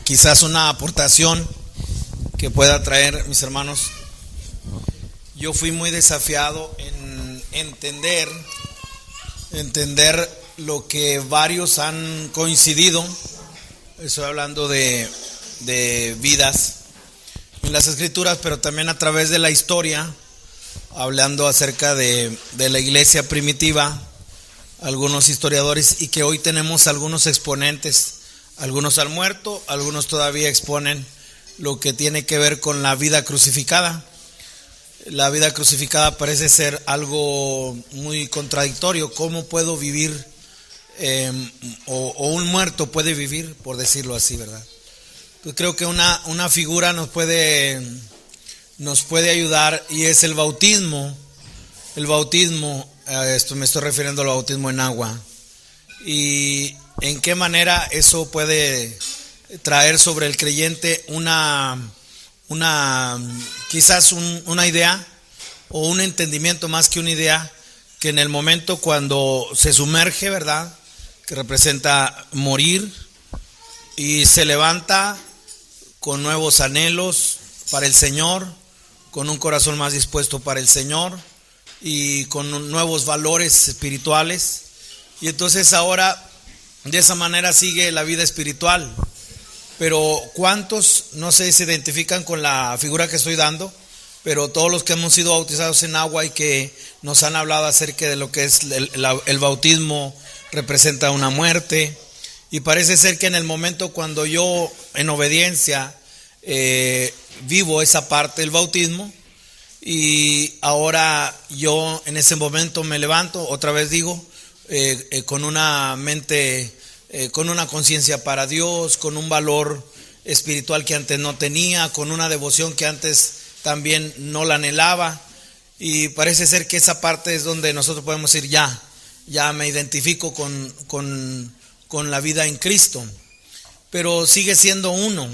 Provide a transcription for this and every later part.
Quizás una aportación que pueda traer, mis hermanos. Yo fui muy desafiado en entender lo que varios han coincidido. Estoy hablando de vidas en las Escrituras, pero también a través de la historia, hablando acerca de la iglesia primitiva, algunos historiadores, y que hoy tenemos algunos exponentes. Algunos han muerto, algunos todavía exponen lo que tiene que ver con la vida crucificada. La vida crucificada parece ser algo muy contradictorio. ¿Cómo puedo vivir? O un muerto puede vivir, por decirlo así, ¿verdad? Yo creo que una figura nos puede ayudar, y es el bautismo. El bautismo, me estoy refiriendo al bautismo en agua. Y en qué manera eso puede traer sobre el creyente quizás una idea o un entendimiento, más que una idea, que en el momento cuando se sumerge, ¿verdad?, que representa morir, y se levanta con nuevos anhelos para el Señor, con un corazón más dispuesto para el Señor y con nuevos valores espirituales. Y entonces ahora de esa manera sigue la vida espiritual. Pero ¿cuántos, no sé, se identifican con la figura que estoy dando? Pero todos los que hemos sido bautizados en agua y que nos han hablado acerca de lo que es el bautismo, representa una muerte. Y parece ser que en el momento cuando yo, en obediencia, vivo esa parte del bautismo, y ahora yo en ese momento me levanto, otra vez digo, con una mente, con una conciencia para Dios, con un valor espiritual que antes no tenía, con una devoción que antes también no la anhelaba. Y parece ser que esa parte es donde nosotros podemos decir, ya me identifico con la vida en Cristo. Pero sigue siendo uno,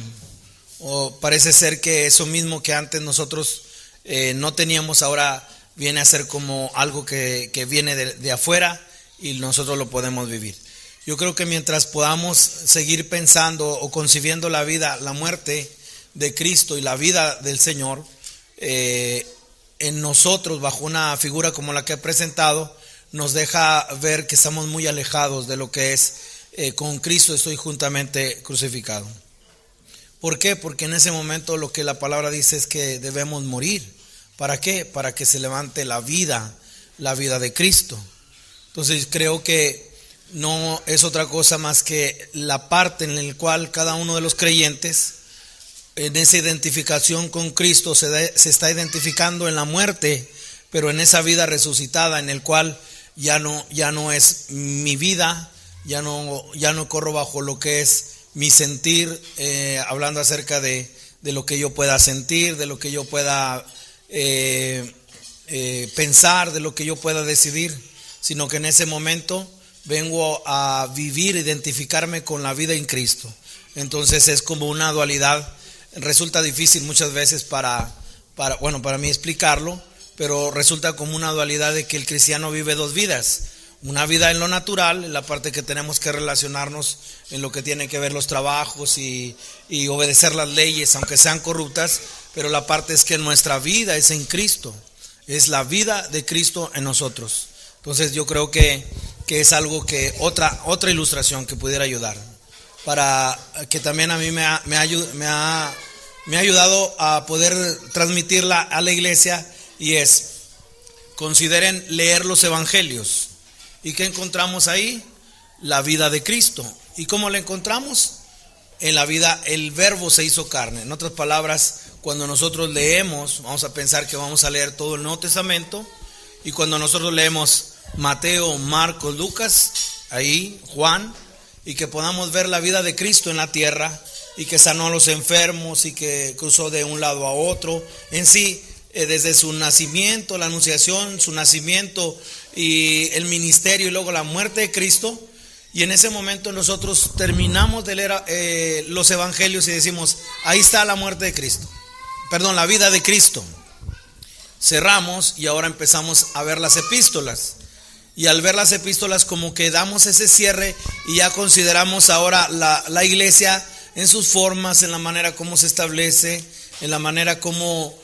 o parece ser que eso mismo que antes nosotros no teníamos, ahora viene a ser como algo que viene de afuera, y nosotros lo podemos vivir. Yo creo que mientras podamos seguir pensando o concibiendo la vida, la muerte de Cristo y la vida del Señor en nosotros, bajo una figura como la que he presentado, nos deja ver que estamos muy alejados de lo que es con Cristo estoy juntamente crucificado. ¿Por qué? Porque en ese momento lo que la palabra dice es que debemos morir. ¿Para qué? Para que se levante la vida de Cristo. Entonces creo que no es otra cosa más que la parte en la cual cada uno de los creyentes, en esa identificación con Cristo, se está identificando en la muerte, pero en esa vida resucitada, en el cual ya no es mi vida, ya no corro bajo lo que es mi sentir, hablando acerca de lo que yo pueda sentir, de lo que yo pueda pensar, de lo que yo pueda decidir, sino que en ese momento vengo a vivir, identificarme con la vida en Cristo. Entonces es como una dualidad. Resulta difícil muchas veces para mí explicarlo, pero resulta como una dualidad de que el cristiano vive dos vidas. Una vida en lo natural, en la parte que tenemos que relacionarnos en lo que tiene que ver los trabajos y obedecer las leyes, aunque sean corruptas, pero la parte es que nuestra vida es en Cristo, es la vida de Cristo en nosotros. Entonces yo creo que es algo que otra ilustración que pudiera ayudar, para que también a mí me ha ayudado a poder transmitirla a la iglesia, y es: consideren leer los evangelios. ¿Y qué encontramos ahí? La vida de Cristo. ¿Y cómo la encontramos? En la vida, el verbo se hizo carne. En otras palabras, cuando nosotros leemos, vamos a pensar que vamos a leer todo el Nuevo Testamento, y cuando nosotros leemos Mateo, Marcos, Lucas, ahí Juan, y que podamos ver la vida de Cristo en la tierra, y que sanó a los enfermos, y que cruzó de un lado a otro, en sí, desde su nacimiento, la anunciación, su nacimiento y el ministerio, y luego la muerte de Cristo. Y en ese momento nosotros terminamos de leer los evangelios y decimos, ahí está la muerte de Cristo, la vida de Cristo. Cerramos y ahora empezamos a ver las epístolas. Y al ver las epístolas, como que damos ese cierre y ya consideramos ahora la iglesia en sus formas, en la manera como se establece, en la manera como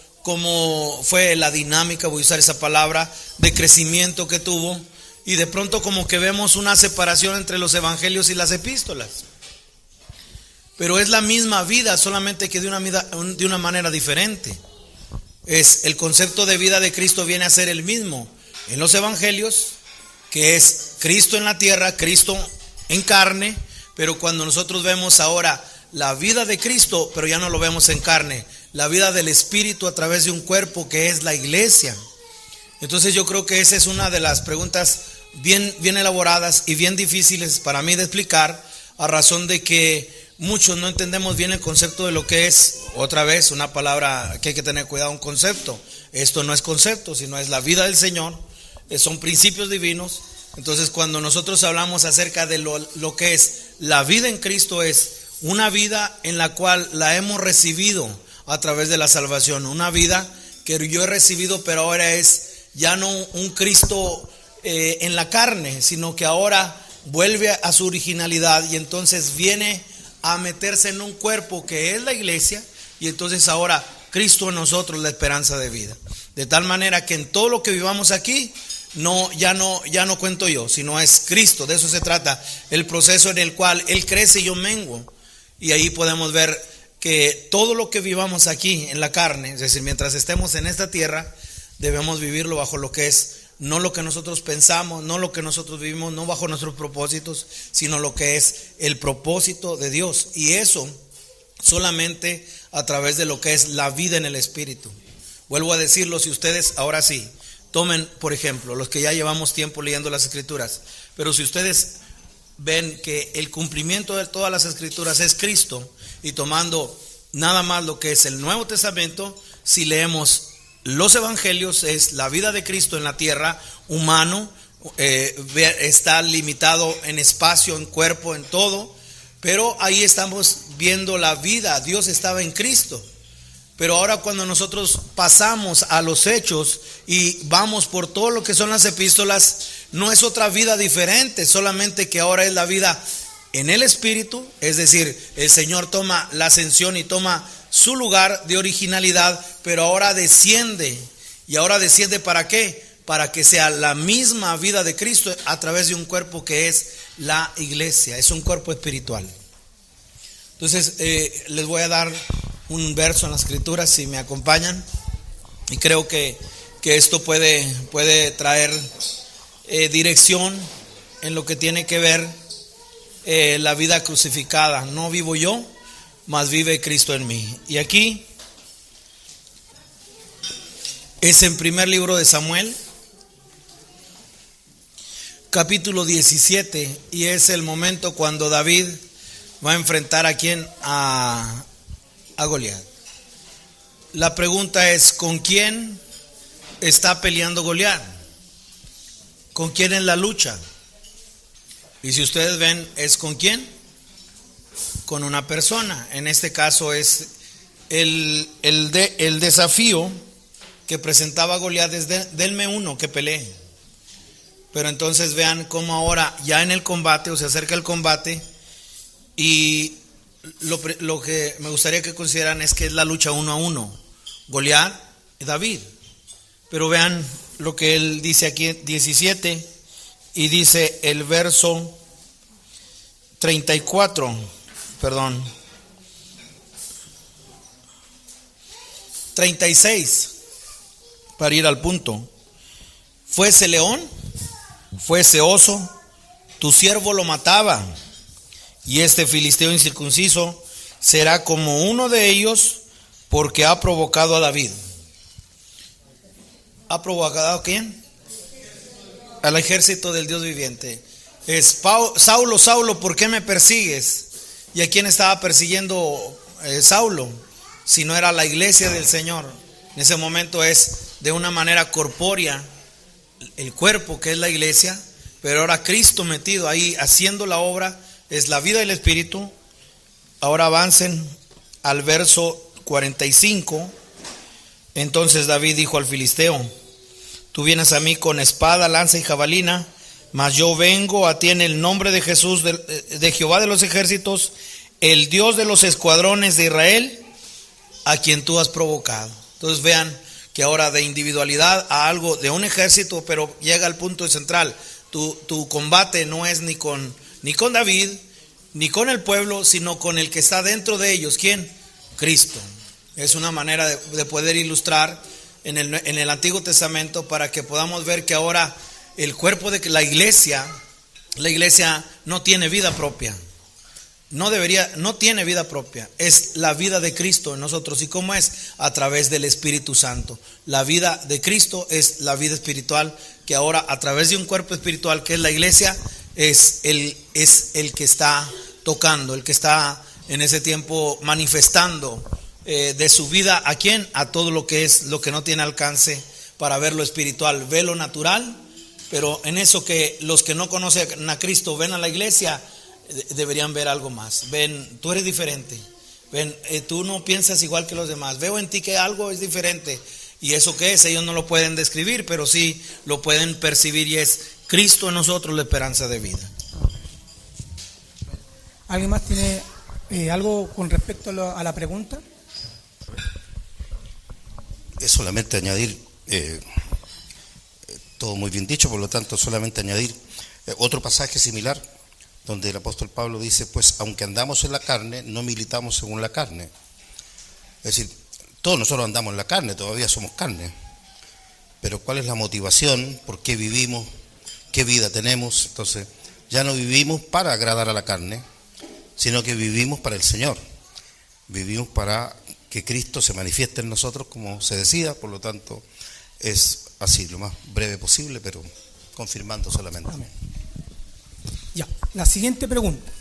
fue la dinámica, voy a usar esa palabra, de crecimiento que tuvo. Y de pronto como que vemos una separación entre los evangelios y las epístolas. Pero es la misma vida, solamente que de una manera diferente. El concepto de vida de Cristo viene a ser el mismo en los evangelios, que es Cristo en la tierra, Cristo en carne, pero cuando nosotros vemos ahora la vida de Cristo, pero ya no lo vemos en carne, la vida del Espíritu a través de un cuerpo que es la iglesia. Entonces yo creo que esa es una de las preguntas bien elaboradas y bien difíciles para mí de explicar, a razón de que muchos no entendemos bien el concepto de lo que es, otra vez, una palabra que hay que tener cuidado, un concepto. Esto no es concepto, sino es la vida del Señor, son principios divinos. Entonces cuando nosotros hablamos acerca de lo que es la vida en Cristo, es una vida en la cual la hemos recibido a través de la salvación, una vida que yo he recibido, pero ahora es ya no un Cristo en la carne, sino que ahora vuelve a su originalidad y entonces viene a meterse en un cuerpo que es la iglesia, y entonces ahora Cristo en nosotros, la esperanza de vida. De tal manera que en todo lo que vivamos aquí, ya no cuento yo, sino es Cristo. De eso se trata, el proceso en el cual Él crece y yo menguo. Y ahí podemos ver que todo lo que vivamos aquí en la carne, es decir, mientras estemos en esta tierra, debemos vivirlo bajo lo que es, no lo que nosotros pensamos, no lo que nosotros vivimos, no bajo nuestros propósitos, sino lo que es el propósito de Dios. Y eso solamente a través de lo que es la vida en el Espíritu. Vuelvo a decirlo, si ustedes ahora sí tomen, por ejemplo, los que ya llevamos tiempo leyendo las Escrituras, pero si ustedes ven que el cumplimiento de todas las Escrituras es Cristo, y tomando nada más lo que es el Nuevo Testamento, si leemos los evangelios, es la vida de Cristo en la tierra, humano, está limitado en espacio, en cuerpo, en todo, pero ahí estamos viendo la vida. Dios estaba en Cristo. Pero ahora cuando nosotros pasamos a los hechos y vamos por todo lo que son las epístolas, no es otra vida diferente, solamente que ahora es la vida en el Espíritu, es decir, el Señor toma la ascensión y toma su lugar de originalidad, pero ahora desciende. ¿Y ahora desciende para qué? Para que sea la misma vida de Cristo a través de un cuerpo que es la iglesia, es un cuerpo espiritual. Entonces les voy a dar un verso en las Escrituras, si me acompañan, y creo que esto puede traer dirección en lo que tiene que ver la vida crucificada. No vivo yo, mas vive Cristo en mí. Y aquí es en primer libro de Samuel, capítulo 17, y es el momento cuando David va a enfrentar a quién, a Goliat. La pregunta es, ¿con quién está peleando Goliat? ¿Con quién en la lucha? Y si ustedes ven, ¿es con quién? Con una persona. En este caso es el desafío que presentaba Goliat desde denme uno que pelee. Pero entonces vean cómo ahora ya en el combate, o se acerca el combate, y lo que me gustaría que consideran es que es la lucha 1 a 1, Goliat y David. Pero vean lo que él dice aquí, 17, y dice el verso 36, para ir al punto. Fuese león, fuese oso, tu siervo lo mataba, y este filisteo incircunciso será como uno de ellos, porque ha provocado a David. ¿Ha provocado a quién? Al ejército del Dios viviente. Es Saulo, Saulo, ¿por qué me persigues? ¿Y a quién estaba persiguiendo Saulo? Si no era la iglesia del Señor. En ese momento es de una manera corpórea el cuerpo, que es la iglesia, pero ahora Cristo metido ahí haciendo la obra, es la vida del Espíritu. Ahora avancen al verso 45. Entonces David dijo al filisteo: tú vienes a mí con espada, lanza y jabalina, mas yo vengo a ti en el nombre de Jesús, de Jehová de los ejércitos, el Dios de los escuadrones de Israel, a quien tú has provocado. Entonces vean que ahora de individualidad a algo de un ejército, pero llega al punto central. Tu combate no es ni con David, ni con el pueblo, sino con el que está dentro de ellos. ¿Quién? Cristo. Es una manera de poder ilustrar en el Antiguo Testamento para que podamos ver que ahora el cuerpo de la iglesia no tiene vida propia. No tiene vida propia. Es la vida de Cristo en nosotros. ¿Y cómo es? A través del Espíritu Santo. La vida de Cristo es la vida espiritual, que ahora a través de un cuerpo espiritual que es la iglesia, es el que está tocando, el que está en ese tiempo manifestando de su vida. ¿A quién? A todo lo que es, lo que no tiene alcance para ver lo espiritual. Ve lo natural, pero en eso que los que no conocen a Cristo ven a la iglesia, deberían ver algo más. Ven, tú eres diferente. Ven, tú no piensas igual que los demás. Veo en ti que algo es diferente. ¿Y eso qué es? Ellos no lo pueden describir, pero sí lo pueden percibir, y es Cristo en nosotros, la esperanza de vida. ¿Alguien más tiene algo con respecto a la pregunta? Es solamente añadir, todo muy bien dicho, por lo tanto solamente añadir otro pasaje similar, donde el apóstol Pablo dice, pues aunque andamos en la carne, no militamos según la carne. Es decir, todos nosotros andamos en la carne, todavía somos carne, pero ¿cuál es la motivación? ¿Por qué vivimos? ¿Qué vida tenemos? Entonces, ya no vivimos para agradar a la carne, sino que vivimos para el Señor. Vivimos para que Cristo se manifieste en nosotros, como se decía. Por lo tanto, es así, lo más breve posible, pero confirmando solamente. Amén. Ya, la siguiente pregunta.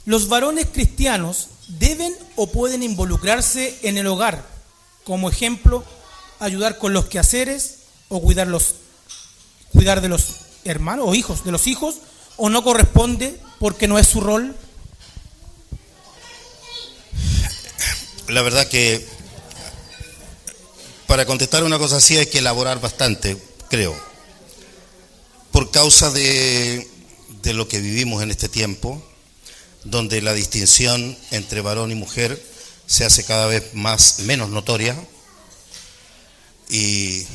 ¿Los varones cristianos deben o pueden involucrarse en el hogar? Como ejemplo, ayudar con los quehaceres o cuidar de los hermanos o hijos de los hijos, o no corresponde porque no es su rol. La verdad que para contestar una cosa así hay que elaborar bastante, creo, por causa de lo que vivimos en este tiempo, donde la distinción entre varón y mujer se hace cada vez menos notoria. Y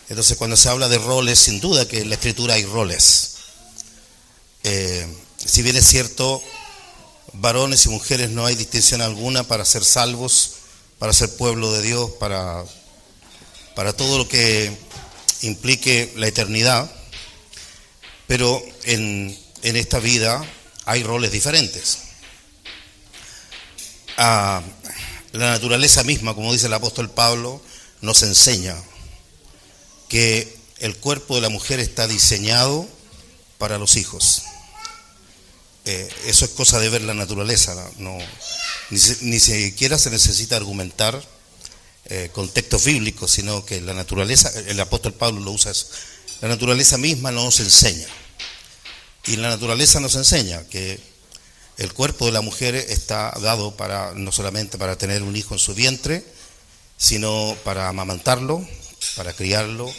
entonces cuando se habla de roles, sin duda que en la Escritura hay roles. Si bien es cierto, varones y mujeres no hay distinción alguna para ser salvos, para ser pueblo de Dios, para todo lo que implique la eternidad, pero en esta vida hay roles diferentes. La naturaleza misma, como dice el apóstol Pablo, nos enseña que el cuerpo de la mujer está diseñado para los hijos. Eso es cosa de ver la naturaleza, ni siquiera se necesita argumentar con textos bíblicos, sino que la naturaleza, el apóstol Pablo lo usa eso. La naturaleza misma nos enseña, y la naturaleza nos enseña que el cuerpo de la mujer está dado no solamente para tener un hijo en su vientre, sino para amamantarlo, para criarlo.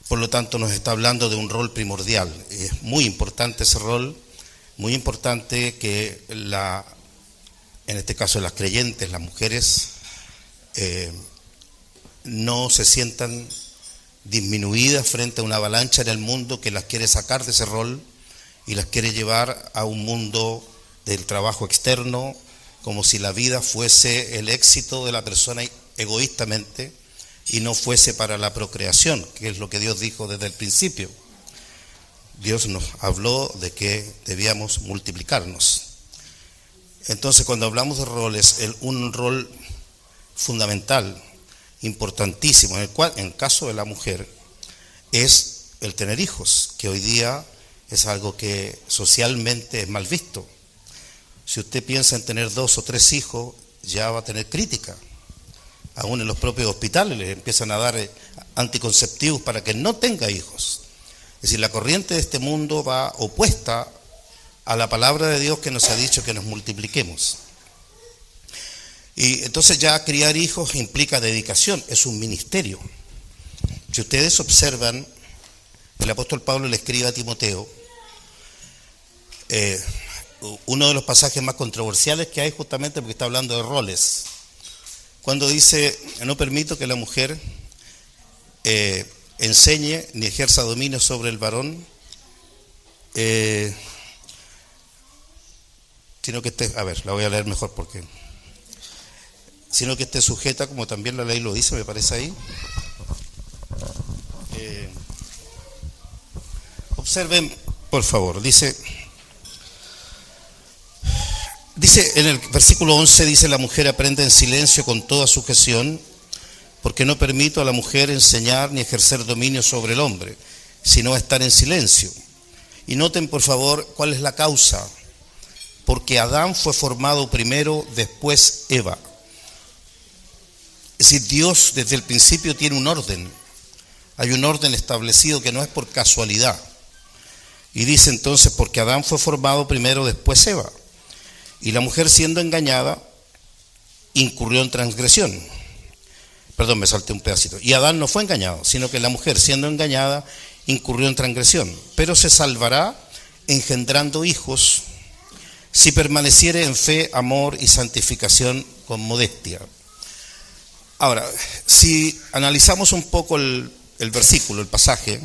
Por lo tanto, nos está hablando de un rol primordial. Es muy importante ese rol, muy importante que en este caso las creyentes, las mujeres, no se sientan disminuidas frente a una avalancha en el mundo que las quiere sacar de ese rol y las quiere llevar a un mundo del trabajo externo, como si la vida fuese el éxito de la persona egoístamente y no fuese para la procreación, que es lo que Dios dijo desde el principio. Dios nos habló de que debíamos multiplicarnos. Entonces, cuando hablamos de roles, un rol fundamental, importantísimo, en el caso de la mujer, es el tener hijos, que hoy día es algo que socialmente es mal visto. Si usted piensa en tener 2 o 3 hijos, ya va a tener crítica. Aún en los propios hospitales les empiezan a dar anticonceptivos para que no tenga hijos. Es decir, la corriente de este mundo va opuesta a la palabra de Dios que nos ha dicho que nos multipliquemos. Y entonces ya criar hijos implica dedicación, es un ministerio. Si ustedes observan, el apóstol Pablo le escribe a Timoteo, uno de los pasajes más controversiales que hay, justamente porque está hablando de roles. Cuando dice, no permito que la mujer enseñe ni ejerza dominio sobre el varón, sino que esté, a ver, la voy a leer mejor porque, sino que esté sujeta, como también la ley lo dice, me parece ahí. Observen, por favor, dice en el versículo 11, dice, la mujer aprende en silencio con toda sujeción, porque no permito a la mujer enseñar ni ejercer dominio sobre el hombre, sino estar en silencio. Y noten, por favor, cuál es la causa. Porque Adán fue formado primero, después Eva. Es decir, Dios desde el principio tiene un orden. Hay un orden establecido que no es por casualidad. Y dice entonces, porque Adán fue formado primero, después Eva. Y la mujer, siendo engañada, incurrió en transgresión. Perdón, me salté un pedacito. Y Adán no fue engañado, sino que la mujer, siendo engañada, incurrió en transgresión. Pero se salvará engendrando hijos, si permaneciere en fe, amor y santificación con modestia. Ahora, si analizamos un poco el versículo, el pasaje,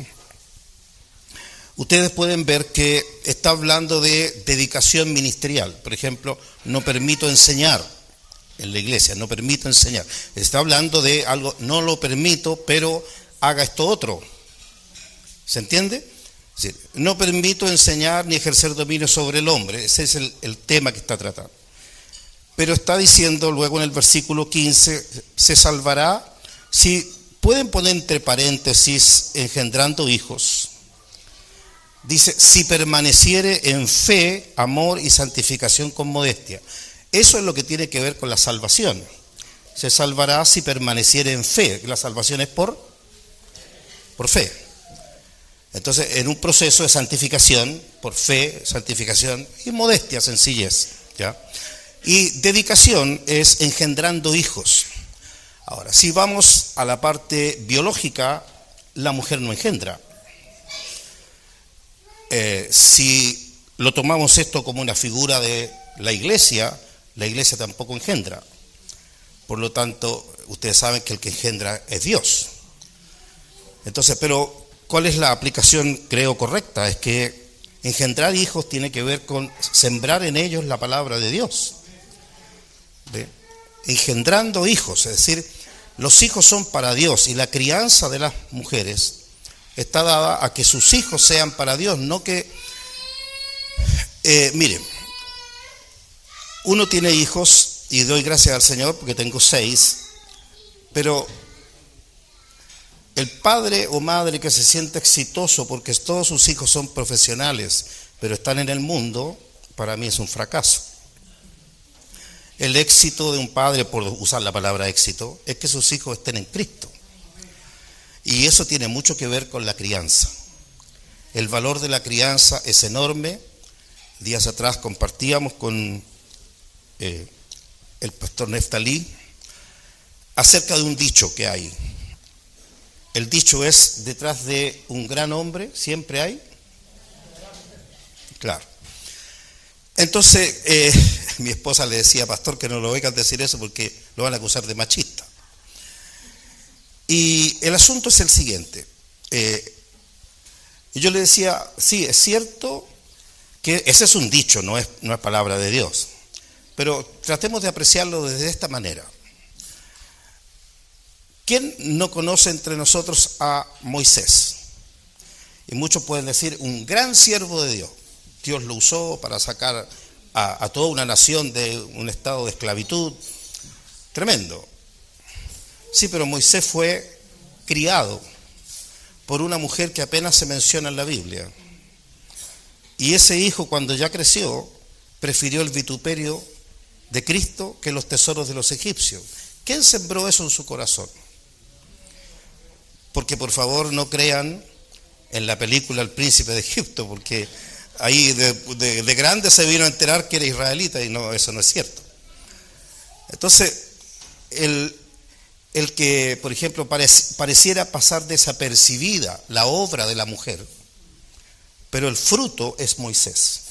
ustedes pueden ver que está hablando de dedicación ministerial. Por ejemplo, no permito enseñar en la iglesia, no permito enseñar. Está hablando de algo, no lo permito, pero haga esto otro. ¿Se entiende? Es decir, no permito enseñar ni ejercer dominio sobre el hombre. Ese es el tema que está tratando. Pero está diciendo luego en el versículo 15, se salvará, si pueden poner entre paréntesis, engendrando hijos. Dice, si permaneciere en fe, amor y santificación con modestia. Eso es lo que tiene que ver con la salvación. Se salvará si permaneciere en fe. La salvación es por fe. Entonces, en un proceso de santificación, por fe, santificación y modestia, sencillez, ¿ya? Y dedicación es engendrando hijos. Ahora, si vamos a la parte biológica, la mujer no engendra. Si lo tomamos esto como una figura de la iglesia tampoco engendra. Por lo tanto, ustedes saben que el que engendra es Dios. Entonces, pero ¿cuál es la aplicación, creo, correcta? Es que engendrar hijos tiene que ver con sembrar en ellos la palabra de Dios. ¿Ve? Engendrando hijos, es decir, los hijos son para Dios y la crianza de las mujeres está dada a que sus hijos sean para Dios, no que... miren, uno tiene hijos y doy gracias al Señor porque tengo 6, pero el padre o madre que se siente exitoso porque todos sus hijos son profesionales, pero están en el mundo, para mí es un fracaso. El éxito de un padre, por usar la palabra éxito, es que sus hijos estén en Cristo. Y eso tiene mucho que ver con la crianza. El valor de la crianza es enorme. Días atrás compartíamos con el pastor Neftalí acerca de un dicho que hay. El dicho es, detrás de un gran hombre siempre hay. Claro. Entonces, mi esposa le decía, pastor, que no lo oigan decir eso porque lo van a acusar de machista. Y el asunto es el siguiente. Yo le decía, sí, es cierto que ese es un dicho, no es palabra de Dios. Pero tratemos de apreciarlo desde esta manera. ¿Quién no conoce entre nosotros a Moisés? Y muchos pueden decir, un gran siervo de Dios. Dios lo usó para sacar a toda una nación de un estado de esclavitud. Tremendo. Sí, pero Moisés fue criado por una mujer que apenas se menciona en la Biblia. Y ese hijo, cuando ya creció, prefirió el vituperio de Cristo que los tesoros de los egipcios. ¿Quién sembró eso en su corazón? Porque por favor no crean en la película El Príncipe de Egipto, porque ahí de grande se vino a enterar que era israelita y no, eso no es cierto. Entonces, el que, por ejemplo, pareciera pasar desapercibida la obra de la mujer, pero el fruto es Moisés.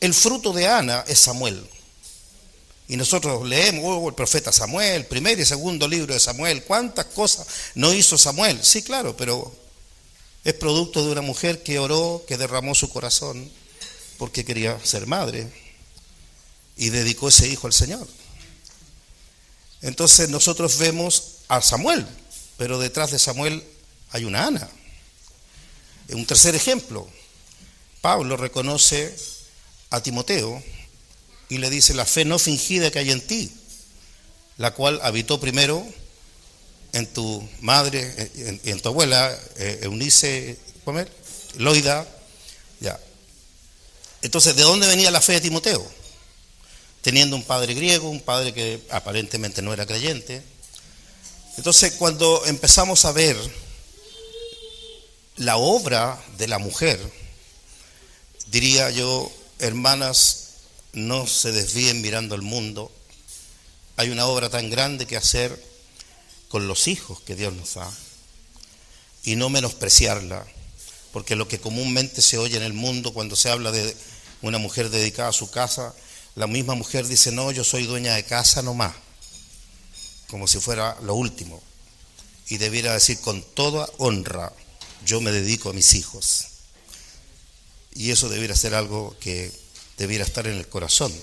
El fruto de Ana es Samuel. Y nosotros leemos, el profeta Samuel, primer y segundo libro de Samuel, cuántas cosas no hizo Samuel. Sí, claro, pero es producto de una mujer que oró, que derramó su corazón porque quería ser madre y dedicó ese hijo al Señor. Entonces nosotros vemos a Samuel, pero detrás de Samuel hay una Ana. Un tercer ejemplo, Pablo reconoce a Timoteo y le dice: la fe no fingida que hay en ti, la cual habitó primero en tu madre, en tu abuela, Eunice, Loida, ya. Entonces, ¿de dónde venía la fe de Timoteo? Teniendo un padre griego, un padre que aparentemente no era creyente. Entonces, cuando empezamos a ver la obra de la mujer, diría yo, hermanas, no se desvíen mirando al mundo. Hay una obra tan grande que hacer con los hijos que Dios nos da y no menospreciarla, porque lo que comúnmente se oye en el mundo cuando se habla de una mujer dedicada a su casa, la misma mujer dice: no, yo soy dueña de casa nomás, como si fuera lo último, y debiera decir con toda honra: yo me dedico a mis hijos. Y eso debiera ser algo que debiera estar en el corazón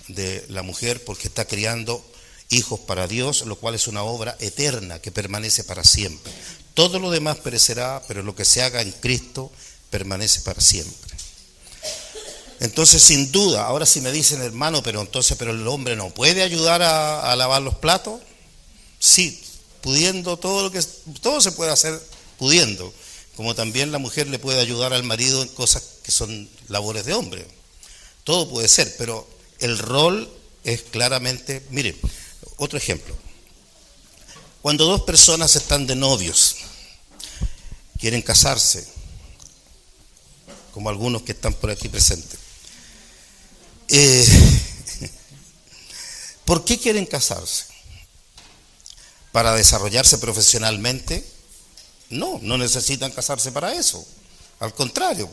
de la mujer, porque está criando hijos para Dios, lo cual es una obra eterna que permanece para siempre. Todo lo demás perecerá, pero lo que se haga en Cristo permanece para siempre. Entonces, sin duda, ahora si me dicen, hermano, pero el hombre no puede ayudar a lavar los platos. Sí, pudiendo, todo se puede hacer pudiendo, como también la mujer le puede ayudar al marido en cosas que son labores de hombre. Todo puede ser, pero el rol es claramente, miren, otro ejemplo. Cuando dos personas están de novios, quieren casarse, como algunos que están por aquí presentes, ¿por qué quieren casarse? ¿Para desarrollarse profesionalmente? No necesitan casarse para eso. Al contrario,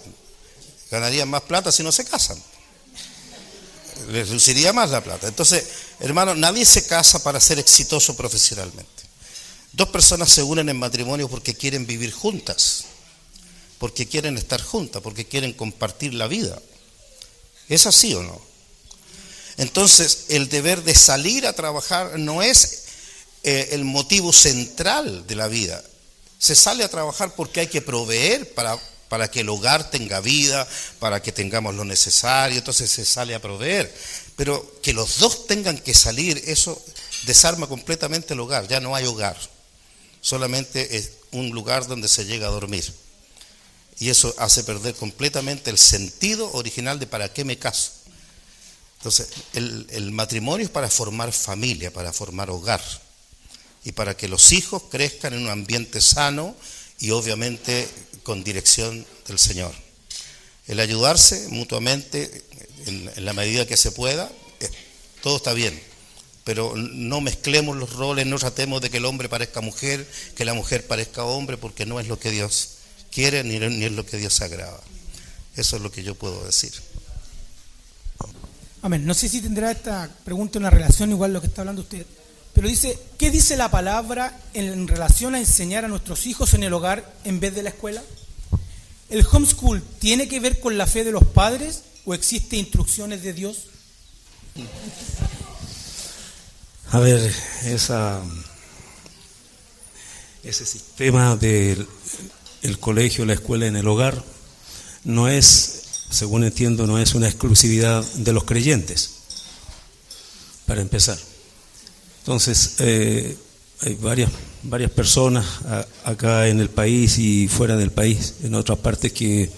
ganarían más plata si no se casan. Les luciría más la plata. Entonces, hermano, nadie se casa para ser exitoso profesionalmente. Dos personas se unen en matrimonio porque quieren vivir juntas, porque quieren estar juntas, porque quieren compartir la vida. ¿Es así o no? Entonces, el deber de salir a trabajar no es el motivo central de la vida. Se sale a trabajar porque hay que proveer para que el hogar tenga vida, para que tengamos lo necesario, entonces se sale a proveer. Pero que los dos tengan que salir, eso desarma completamente el hogar, ya no hay hogar. Solamente es un lugar donde se llega a dormir. Y eso hace perder completamente el sentido original de para qué me caso. Entonces, el matrimonio es para formar familia, para formar hogar. Y para que los hijos crezcan en un ambiente sano y obviamente con dirección del Señor. El ayudarse mutuamente en la medida que se pueda, todo está bien. Pero no mezclemos los roles, no tratemos de que el hombre parezca mujer, que la mujer parezca hombre, porque no es lo que Dios quiere ni es lo que Dios agrada. Eso es lo que yo puedo decir. Amén. No sé si tendrá esta pregunta una relación igual a lo que está hablando usted, pero dice, ¿qué dice la palabra en relación a enseñar a nuestros hijos en el hogar en vez de la escuela? ¿El homeschool tiene que ver con la fe de los padres o existe instrucciones de Dios? A ver, ese sistema del colegio, la escuela en el hogar, no es, según entiendo, no es una exclusividad de los creyentes, para empezar. Entonces, hay varias personas acá en el país y fuera del país, en otras partes, que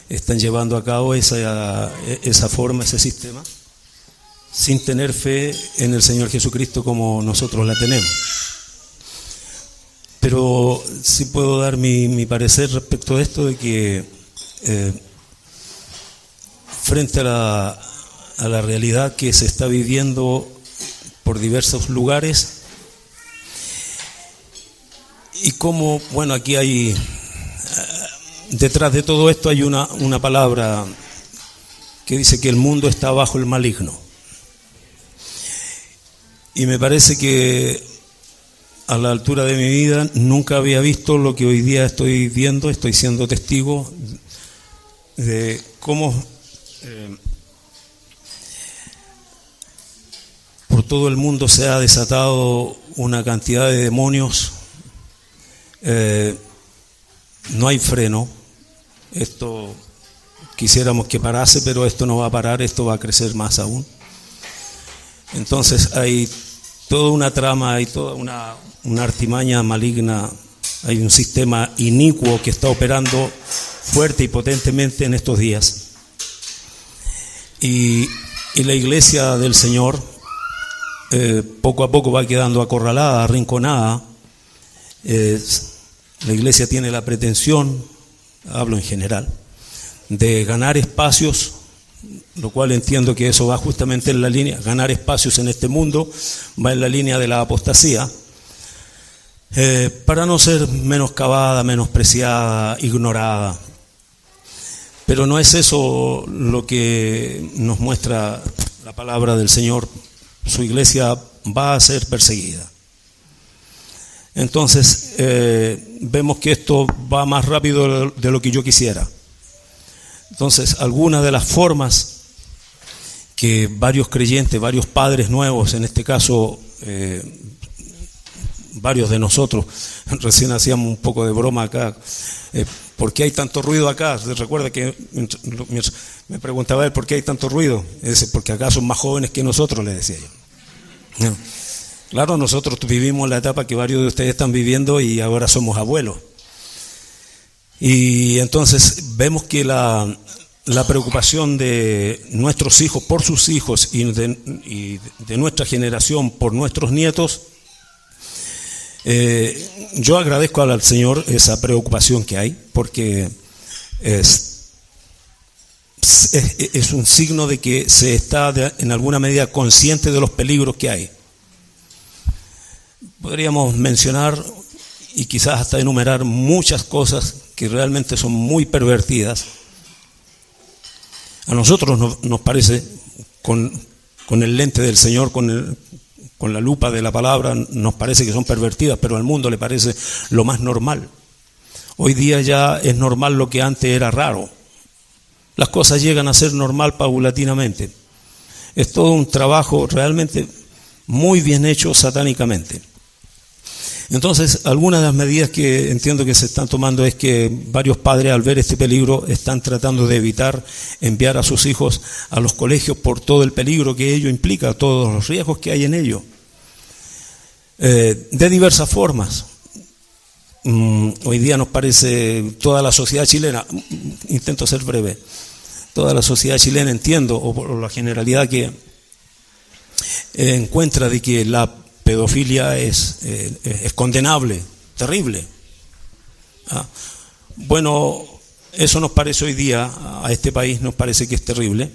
están llevando a cabo esa forma, ese sistema, sin tener fe en el Señor Jesucristo como nosotros la tenemos. Pero sí puedo dar mi parecer respecto a esto, de que frente a la realidad que se está viviendo por diversos lugares, y como, bueno, aquí hay, detrás de todo esto hay una palabra que dice que el mundo está bajo el maligno. Y me parece que a la altura de mi vida nunca había visto lo que hoy día estoy viendo, estoy siendo testigo de cómo por todo el mundo se ha desatado una cantidad de demonios. No hay freno. Esto quisiéramos que parase, pero esto no va a parar, esto va a crecer más aún. Entonces hay toda una trama, hay toda una artimaña maligna, hay un sistema inicuo que está operando fuerte y potentemente en estos días. Y la iglesia del Señor poco a poco va quedando acorralada, arrinconada. La iglesia tiene la pretensión, hablo en general, de ganar espacios, lo cual entiendo que eso va justamente en la línea, ganar espacios en este mundo, va en la línea de la apostasía, para no ser menoscabada, menospreciada, ignorada. Pero no es eso lo que nos muestra la palabra del Señor. Su iglesia va a ser perseguida. Entonces, vemos que esto va más rápido de lo que yo quisiera. Entonces, algunas de las formas que varios creyentes, varios padres nuevos, en este caso varios de nosotros, recién hacíamos un poco de broma acá, ¿por qué hay tanto ruido acá? ¿Se recuerda que me preguntaba él por qué hay tanto ruido? Dice, porque acá son más jóvenes que nosotros, le decía yo. No. Claro, nosotros vivimos la etapa que varios de ustedes están viviendo y ahora somos abuelos. Y entonces vemos que la preocupación de nuestros hijos por sus hijos y de nuestra generación por nuestros nietos, yo agradezco al Señor esa preocupación que hay, porque es un signo de que se está en alguna medida consciente de los peligros que hay. Podríamos mencionar y quizás hasta enumerar muchas cosas que realmente son muy pervertidas. A nosotros nos parece, con el lente del Señor, con la lupa de la palabra, nos parece que son pervertidas, pero al mundo le parece lo más normal. Hoy día ya es normal lo que antes era raro. Las cosas llegan a ser normal paulatinamente. Es todo un trabajo realmente muy bien hecho satánicamente. Entonces, algunas de las medidas que entiendo que se están tomando es que varios padres, al ver este peligro, están tratando de evitar enviar a sus hijos a los colegios por todo el peligro que ello implica, todos los riesgos que hay en ello. De diversas formas. Hoy día nos parece toda la sociedad chilena, intento ser breve, toda la sociedad chilena, entiendo, o por la generalidad que encuentra de que la pedofilia es condenable, terrible. Bueno, eso nos parece hoy día, a este país nos parece que es terrible,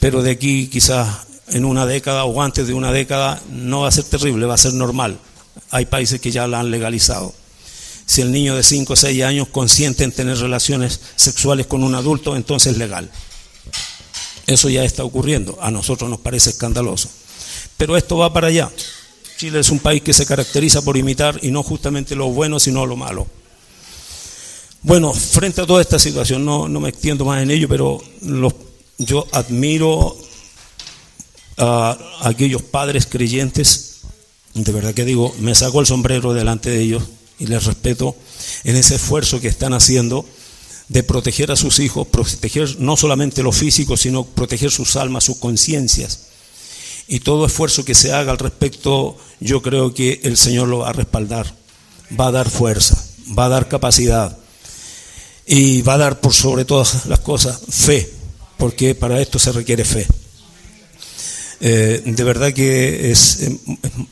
pero de aquí quizás en una década o antes de una década no va a ser terrible, va a ser normal. Hay países que ya la han legalizado. Si el niño de 5 o 6 años consiente en tener relaciones sexuales con un adulto, entonces es legal. Eso ya está ocurriendo, a nosotros nos parece escandaloso. Pero esto va para allá. Chile es un país que se caracteriza por imitar y no justamente lo bueno, sino lo malo. Bueno, frente a toda esta situación, no me extiendo más en ello, pero yo admiro a aquellos padres creyentes, de verdad que digo, me saco el sombrero delante de ellos y les respeto en ese esfuerzo que están haciendo de proteger a sus hijos, proteger no solamente lo físico, sino proteger sus almas, sus conciencias. Y todo esfuerzo que se haga al respecto, yo creo que el Señor lo va a respaldar, va a dar fuerza, va a dar capacidad y va a dar por sobre todas las cosas fe, porque para esto se requiere fe. De verdad que es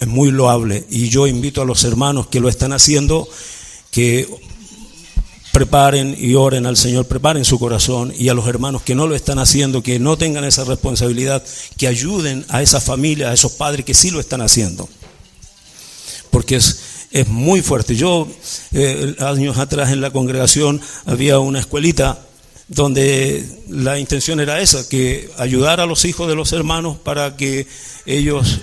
muy loable y yo invito a los hermanos que lo están haciendo que preparen y oren al Señor, preparen su corazón, y a los hermanos que no lo están haciendo, que no tengan esa responsabilidad, que ayuden a esa familia, a esos padres que sí lo están haciendo, porque es muy fuerte. Yo, años atrás en la congregación había una escuelita donde la intención era esa, que ayudar a los hijos de los hermanos para que ellos,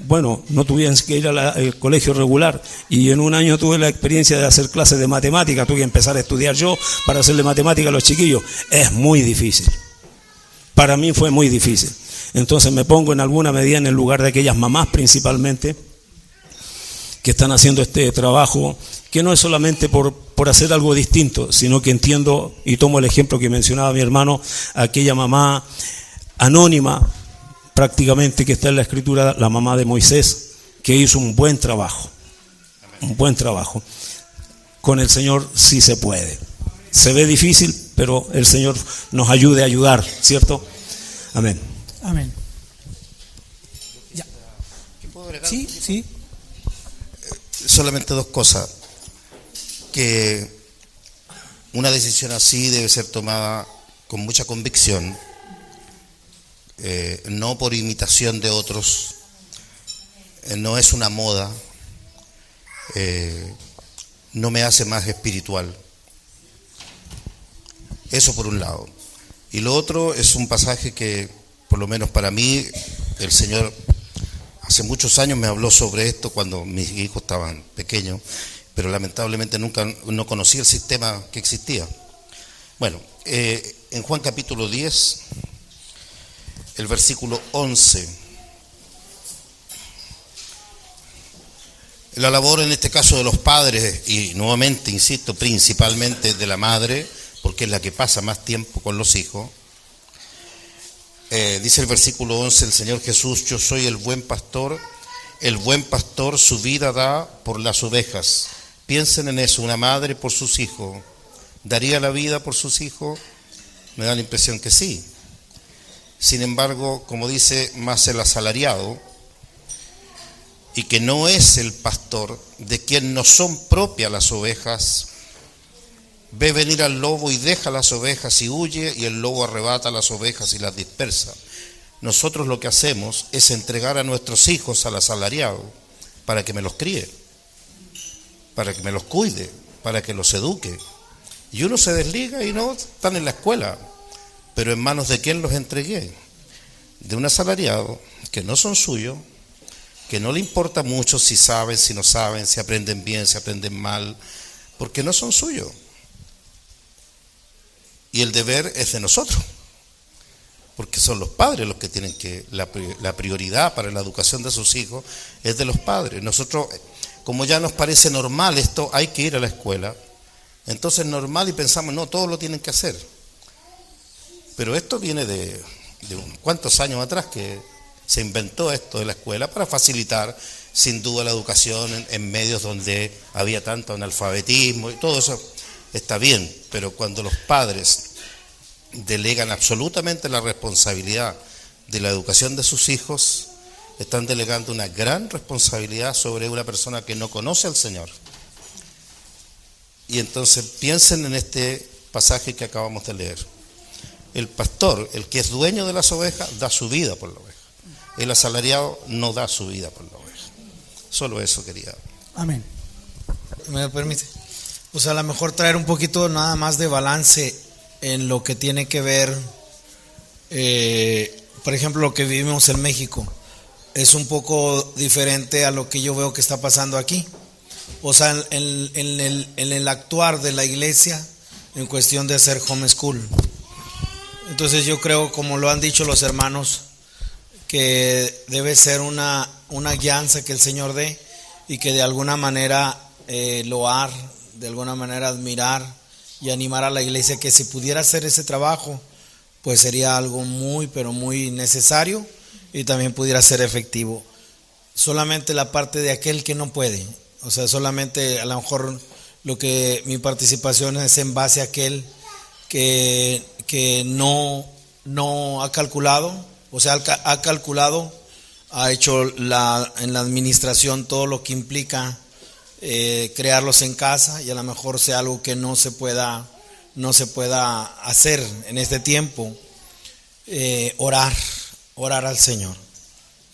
no tuvieran que ir al colegio regular. Y en un año tuve la experiencia de hacer clases de matemática, tuve que empezar a estudiar yo para hacerle matemática a los chiquillos. Es muy difícil. Para mí fue muy difícil. Entonces me pongo en alguna medida en el lugar de aquellas mamás principalmente que están haciendo este trabajo, que no es solamente por hacer algo distinto, sino que entiendo, y tomo el ejemplo que mencionaba mi hermano, aquella mamá anónima, prácticamente, que está en la Escritura, la mamá de Moisés, que hizo un buen trabajo. Con el Señor sí se puede. Se ve difícil, pero el Señor nos ayude a ayudar, ¿cierto? Amén. Amén. Ya. Sí. Solamente dos cosas. Que una decisión así debe ser tomada con mucha convicción, no por imitación de otros, no es una moda, no me hace más espiritual. Eso por un lado. Y lo otro es un pasaje que, por lo menos para mí, el Señor hace muchos años me habló sobre esto cuando mis hijos estaban pequeños, pero lamentablemente no conocí el sistema que existía. Bueno, en Juan capítulo 10, el versículo 11, la labor en este caso de los padres, y nuevamente, insisto, principalmente de la madre, porque es la que pasa más tiempo con los hijos. Dice el versículo 11, el Señor Jesús: yo soy el buen pastor su vida da por las ovejas. Piensen en eso, una madre por sus hijos, ¿daría la vida por sus hijos? Me da la impresión que sí. Sin embargo, como dice, más el asalariado, y que no es el pastor, de quien no son propias las ovejas, ve venir al lobo y deja las ovejas y huye, y el lobo arrebata las ovejas y las dispersa. Nosotros lo que hacemos es entregar a nuestros hijos al asalariado para que me los críe, para que me los cuide, para que los eduque. Y uno se desliga y no están en la escuela. Pero ¿en manos de quién los entregué? De un asalariado que no son suyos, que no le importa mucho si saben, si no saben, si aprenden bien, si aprenden mal, porque no son suyos. Y el deber es de nosotros, porque son los padres los que tienen que, la prioridad para la educación de sus hijos es de los padres. Nosotros, como ya nos parece normal esto, hay que ir a la escuela, entonces es normal y pensamos, no, todos lo tienen que hacer. Pero esto viene de cuántos años atrás que se inventó esto de la escuela para facilitar sin duda la educación en medios donde había tanto analfabetismo, y todo eso está bien, pero cuando los padres delegan absolutamente la responsabilidad de la educación de sus hijos, están delegando una gran responsabilidad sobre una persona que no conoce al Señor. Y entonces piensen en este pasaje que acabamos de leer. El pastor, el que es dueño de las ovejas, da su vida por la oveja. El asalariado no da su vida por la oveja. Solo eso quería. Amén. ¿Me permite? O sea, a lo mejor traer un poquito nada más de balance en lo que tiene que ver, por ejemplo, lo que vivimos en México. Es un poco diferente a lo que yo veo que está pasando aquí. O sea, en el actuar de la iglesia en cuestión de hacer homeschool. Entonces yo creo, como lo han dicho los hermanos, que debe ser una guianza que el Señor dé y que de alguna manera loar, de alguna manera admirar y animar a la iglesia que si pudiera hacer ese trabajo, pues sería algo muy, pero muy necesario y también pudiera ser efectivo. Solamente la parte de aquel que no puede, o sea, solamente a lo mejor lo que mi participación es en base a aquel que no ha calculado, o sea, ha calculado, ha hecho en la administración todo lo que implica crearlos en casa, y a lo mejor sea algo que no se pueda hacer en este tiempo. Orar al Señor.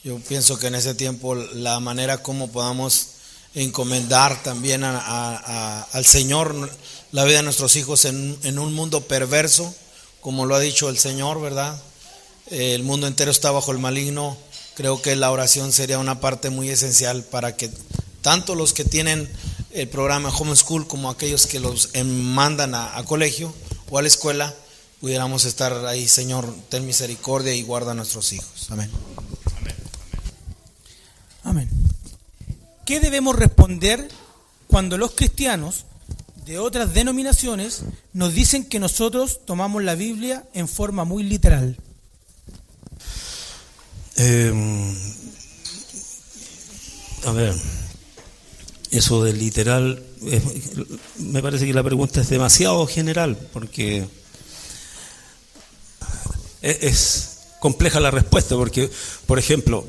Yo pienso que en ese tiempo la manera como podamos encomendar también al Señor la vida de nuestros hijos en un mundo perverso, como lo ha dicho el Señor, ¿verdad? El mundo entero está bajo el maligno. Creo que la oración sería una parte muy esencial para que tanto los que tienen el programa Homeschool como aquellos que los mandan a colegio o a la escuela, pudiéramos estar ahí. Señor, ten misericordia y guarda a nuestros hijos. Amén. Amén. ¿Qué debemos responder cuando los cristianos de otras denominaciones nos dicen que nosotros tomamos la Biblia en forma muy literal? A ver, eso de literal, me parece que la pregunta es demasiado general, porque es compleja la respuesta, porque, por ejemplo,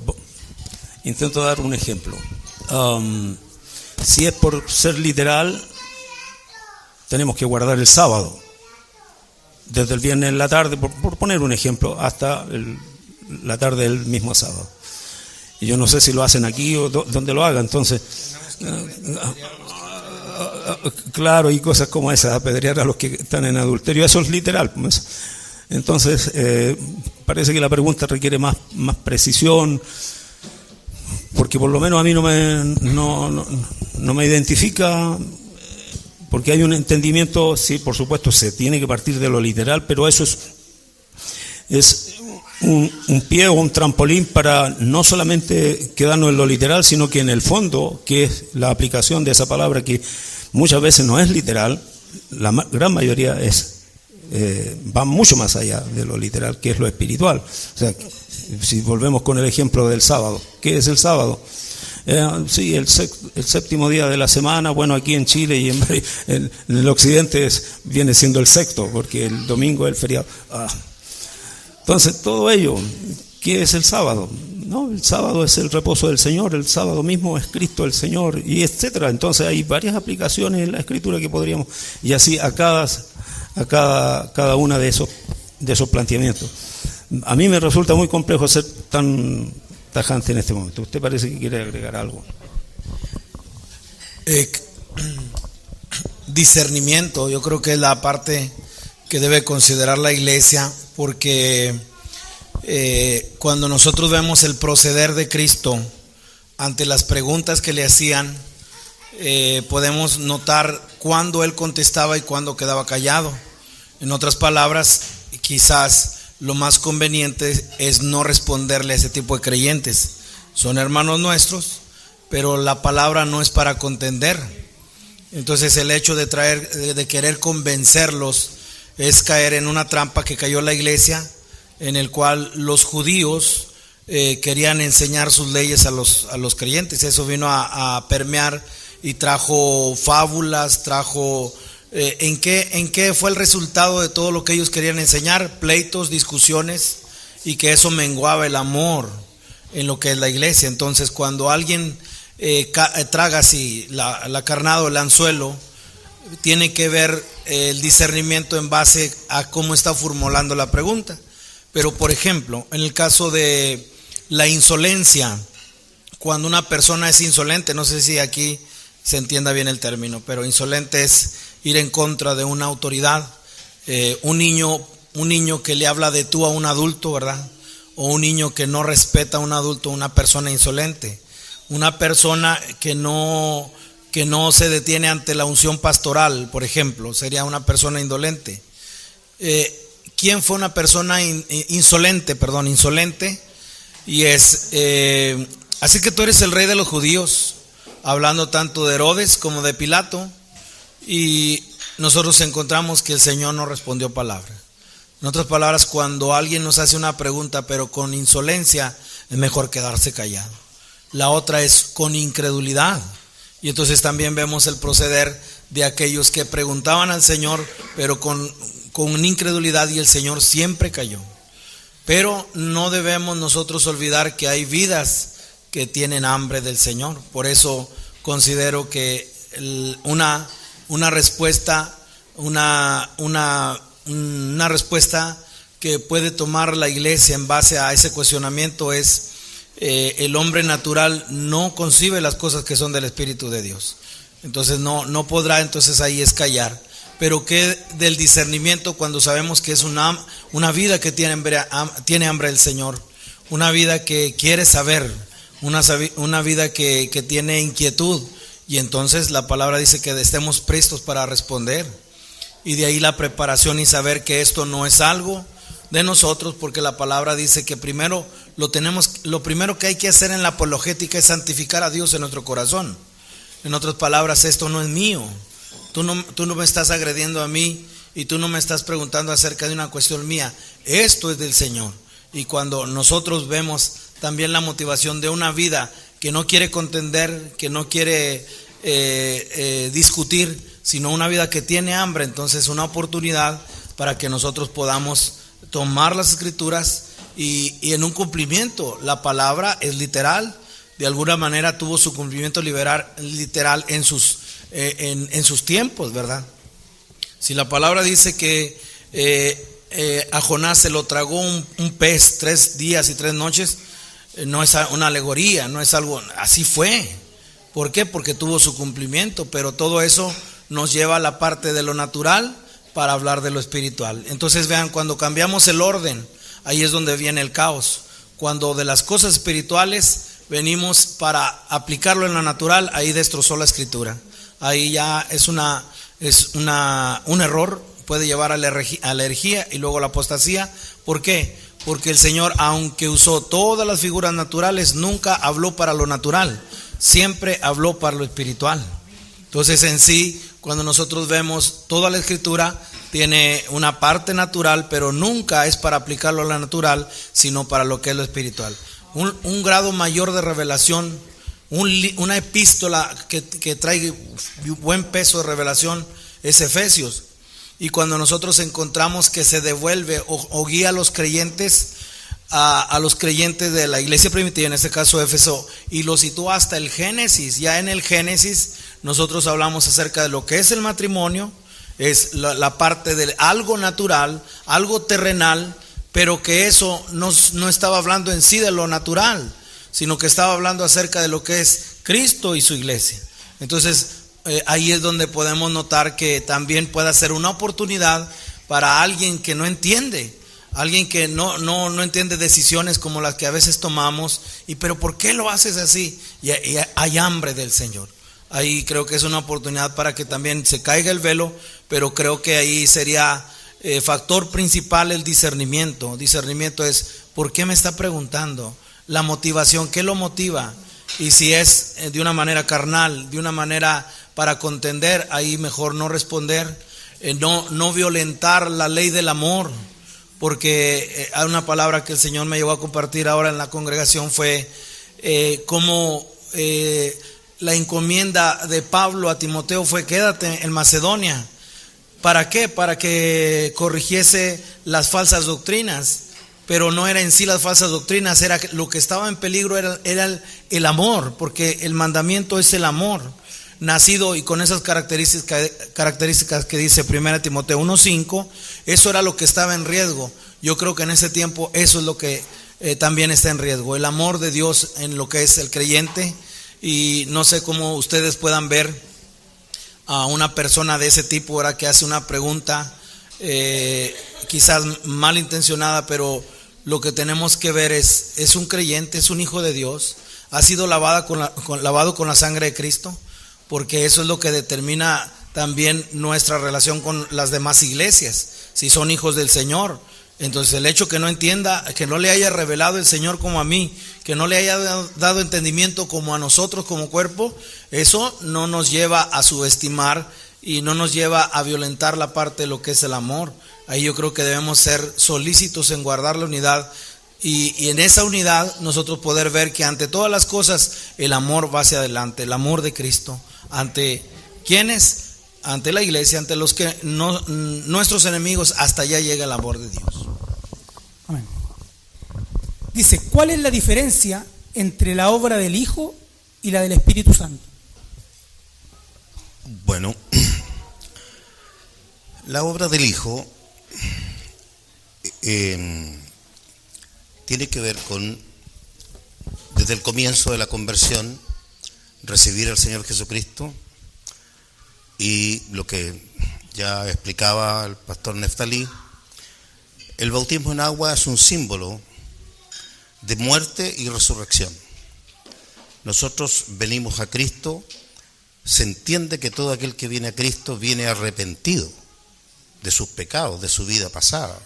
intento dar un ejemplo. Si es por ser literal, tenemos que guardar el sábado, desde el viernes en la tarde, por poner un ejemplo, hasta la tarde del mismo sábado. Y yo no sé si lo hacen aquí o donde lo hagan, entonces, claro, y cosas como esas, apedrear a los que están en adulterio, eso es literal. Entonces, parece que la pregunta requiere más precisión, porque por lo menos a mí no me identifica, porque hay un entendimiento. Sí, por supuesto, se tiene que partir de lo literal, pero eso es un pie o un trampolín para no solamente quedarnos en lo literal, sino que en el fondo, que es la aplicación de esa palabra, que muchas veces no es literal, la gran mayoría va mucho más allá de lo literal, que es lo espiritual. O sea, si volvemos con el ejemplo del sábado, ¿qué es el sábado? Sí, el séptimo día de la semana. Bueno, aquí en Chile y en el occidente viene siendo el sexto, porque el domingo es el feriado. Entonces, todo ello, ¿qué es el sábado? No, el sábado es el reposo del Señor, el sábado mismo es Cristo el Señor, y etcétera. Entonces hay varias aplicaciones en la Escritura que podríamos, y así a cada una de esos planteamientos. A mí me resulta muy complejo ser tan tajante en este momento. ¿Usted parece que quiere agregar algo? Discernimiento, yo creo que es la parte que debe considerar la iglesia, porque cuando nosotros vemos el proceder de Cristo ante las preguntas que le hacían, podemos notar cuándo Él contestaba y cuándo quedaba callado. En otras palabras, quizás lo más conveniente es no responderle a ese tipo de creyentes. Son hermanos nuestros, pero la palabra no es para contender. Entonces el hecho de querer convencerlos es caer en una trampa que cayó la iglesia, en el cual los judíos querían enseñar sus leyes a los creyentes. Eso vino a permear y trajo fábulas, ¿en qué fue el resultado de todo lo que ellos querían enseñar? Pleitos, discusiones, y que eso menguaba el amor en lo que es la iglesia. Entonces, cuando alguien traga así la carnada o el anzuelo, tiene que ver el discernimiento en base a cómo está formulando la pregunta. Pero, por ejemplo, en el caso de la insolencia, cuando una persona es insolente, no sé si aquí se entienda bien el término, pero insolente es ir en contra de una autoridad. Un niño que le habla de tú a un adulto, ¿verdad? O un niño que no respeta a un adulto, una persona insolente. Una persona que no se detiene ante la unción pastoral, por ejemplo, sería una persona indolente. ¿Quién fue una persona insolente? Y es, así que tú eres el rey de los judíos, hablando tanto de Herodes como de Pilato, y nosotros encontramos que el Señor no respondió palabra. En otras palabras, cuando alguien nos hace una pregunta pero con insolencia, es mejor quedarse callado. La otra es con incredulidad, y entonces también vemos el proceder de aquellos que preguntaban al Señor pero con incredulidad, y el Señor siempre calló. Pero no debemos nosotros olvidar que hay vidas que tienen hambre del Señor. Por eso considero que una respuesta que puede tomar la iglesia en base a ese cuestionamiento es el hombre natural no concibe las cosas que son del Espíritu de Dios. Entonces no podrá entonces ahí escallar. Pero ¿qué del discernimiento cuando sabemos que es una vida que tiene hambre del Señor? Una vida que quiere saber, una vida que tiene inquietud. Y entonces la palabra dice que estemos prestos para responder. Y de ahí la preparación y saber que esto no es algo de nosotros, porque la palabra dice que primero lo primero que hay que hacer en la apologética es santificar a Dios en nuestro corazón. En otras palabras, esto no es mío. Tú no me estás agrediendo a mí y tú no me estás preguntando acerca de una cuestión mía. Esto es del Señor. Y cuando nosotros vemos también la motivación de una vida que no quiere contender, que no quiere discutir, sino una vida que tiene hambre, entonces una oportunidad para que nosotros podamos tomar las Escrituras y en un cumplimiento. La palabra es literal, de alguna manera tuvo su cumplimiento literal en sus tiempos, ¿verdad? Si la palabra dice que a Jonás se lo tragó un pez 3 días y 3 noches, no es una alegoría, no es algo, así fue. ¿Por qué? Porque tuvo su cumplimiento, pero todo eso nos lleva a la parte de lo natural para hablar de lo espiritual. Entonces vean, cuando cambiamos el orden, ahí es donde viene el caos. Cuando de las cosas espirituales venimos para aplicarlo en lo natural, ahí destrozó la Escritura. Ahí ya es un error, puede llevar a la herejía y luego a la apostasía. ¿Por qué? Porque el Señor, aunque usó todas las figuras naturales, nunca habló para lo natural, siempre habló para lo espiritual. Entonces en sí, cuando nosotros vemos toda la Escritura, tiene una parte natural, pero nunca es para aplicarlo a la natural, sino para lo que es lo espiritual. Un grado mayor de revelación, una epístola que trae buen peso de revelación es Efesios. Y cuando nosotros encontramos que se devuelve o guía a los creyentes, a los creyentes de la iglesia primitiva, en este caso Éfeso, y lo sitúa hasta el Génesis. Ya en el Génesis nosotros hablamos acerca de lo que es el matrimonio, es la parte de algo natural, algo terrenal, pero que eso no estaba hablando en sí de lo natural, sino que estaba hablando acerca de lo que es Cristo y su iglesia. Entonces ahí es donde podemos notar que también puede ser una oportunidad para alguien que no entiende, alguien que no entiende decisiones como las que a veces tomamos, pero ¿por qué lo haces así? Y hay hambre del Señor. Ahí creo que es una oportunidad para que también se caiga el velo, pero creo que ahí sería factor principal el discernimiento. Discernimiento es, ¿por qué me está preguntando? La motivación, ¿qué lo motiva? Y si es de una manera carnal, de una manera para contender, ahí mejor no responder, no violentar la ley del amor, porque hay una palabra que el Señor me llevó a compartir ahora en la congregación, fue como la encomienda de Pablo a Timoteo fue: quédate en Macedonia. ¿Para qué? Para que corrigiese las falsas doctrinas. Pero no era en sí las falsas doctrinas, era lo que estaba en peligro era el amor, porque el mandamiento es el amor, nacido y con esas características que dice 1 Timoteo 1:5, eso era lo que estaba en riesgo. Yo creo que en ese tiempo eso es lo que también está en riesgo, el amor de Dios en lo que es el creyente. Y no sé cómo ustedes puedan ver a una persona de ese tipo, ahora que hace una pregunta quizás malintencionada, pero lo que tenemos que ver es un creyente, es un hijo de Dios, ha sido lavado con la sangre de Cristo, porque eso es lo que determina también nuestra relación con las demás iglesias, si son hijos del Señor. Entonces el hecho que no entienda, que no le haya revelado el Señor como a mí, que no le haya dado entendimiento como a nosotros como cuerpo, eso no nos lleva a subestimar y no nos lleva a violentar la parte de lo que es el amor. Ahí yo creo que debemos ser solícitos en guardar la unidad y en esa unidad nosotros poder ver que ante todas las cosas el amor va hacia adelante, el amor de Cristo. ¿Ante quiénes? Ante la iglesia, ante los que nuestros enemigos, hasta allá llega el amor de Dios. Amén. Dice, ¿cuál es la diferencia entre la obra del Hijo y la del Espíritu Santo? Bueno, la obra del Hijo tiene que ver con desde el comienzo de la conversión, recibir al Señor Jesucristo, y lo que ya explicaba el pastor Neftalí, el bautismo en agua es un símbolo de muerte y resurrección. Nosotros venimos a Cristo, se entiende que todo aquel que viene a Cristo viene arrepentido de sus pecados, de su vida pasada,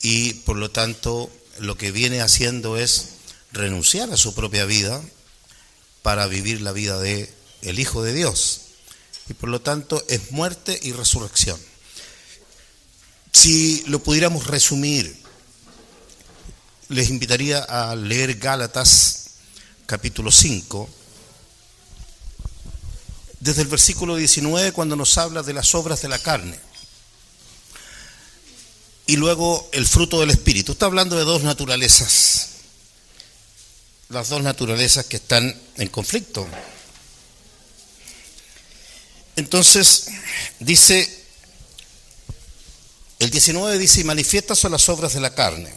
y por lo tanto lo que viene haciendo es renunciar a su propia vida para vivir la vida de el Hijo de Dios, y por lo tanto es muerte y resurrección. Si lo pudiéramos resumir, les invitaría a leer Gálatas capítulo 5, desde el versículo 19, cuando nos habla de las obras de la carne, y luego el fruto del Espíritu. Está hablando de dos naturalezas, las dos naturalezas que están en conflicto. Entonces, dice, el 19 dice, y manifiestas son las obras de la carne,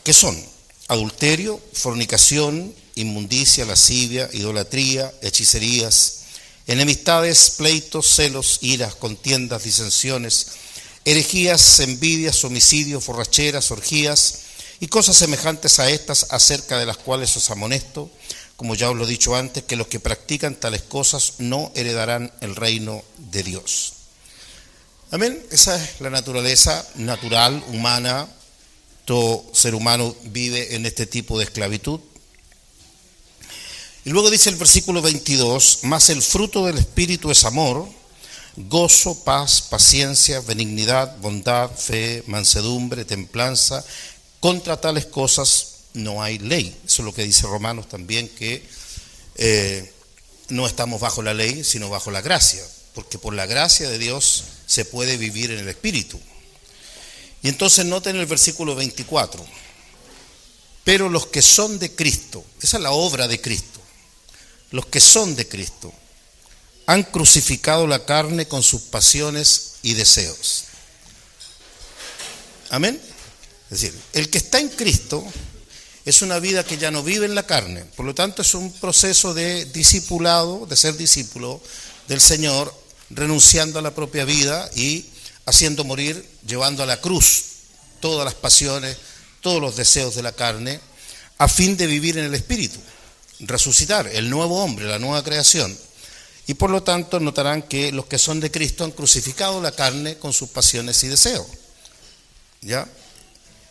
que son adulterio, fornicación, inmundicia, lascivia, idolatría, hechicerías, enemistades, pleitos, celos, iras, contiendas, disensiones, herejías, envidias, homicidios, borracheras, orgías y cosas semejantes a estas, acerca de las cuales os amonesto, como ya os lo he dicho antes, que los que practican tales cosas no heredarán el reino de Dios. Amén. Esa es la naturaleza natural, humana. Todo ser humano vive en este tipo de esclavitud. Y luego dice el versículo 22, mas el fruto del Espíritu es amor, gozo, paz, paciencia, benignidad, bondad, fe, mansedumbre, templanza. Contra tales cosas no hay ley. Eso es lo que dice Romanos también, que no estamos bajo la ley, sino bajo la gracia, porque por la gracia de Dios se puede vivir en el Espíritu. Y entonces noten el versículo 24, pero los que son de Cristo, esa es la obra de Cristo, los que son de Cristo han crucificado la carne con sus pasiones y deseos. Amén. Es decir, el que está en Cristo es una vida que ya no vive en la carne, por lo tanto es un proceso de discipulado, de ser discípulo del Señor, renunciando a la propia vida y haciendo morir, llevando a la cruz todas las pasiones, todos los deseos de la carne, a fin de vivir en el Espíritu, resucitar, el nuevo hombre, la nueva creación. Y por lo tanto notarán que los que son de Cristo han crucificado la carne con sus pasiones y deseos. ¿Ya?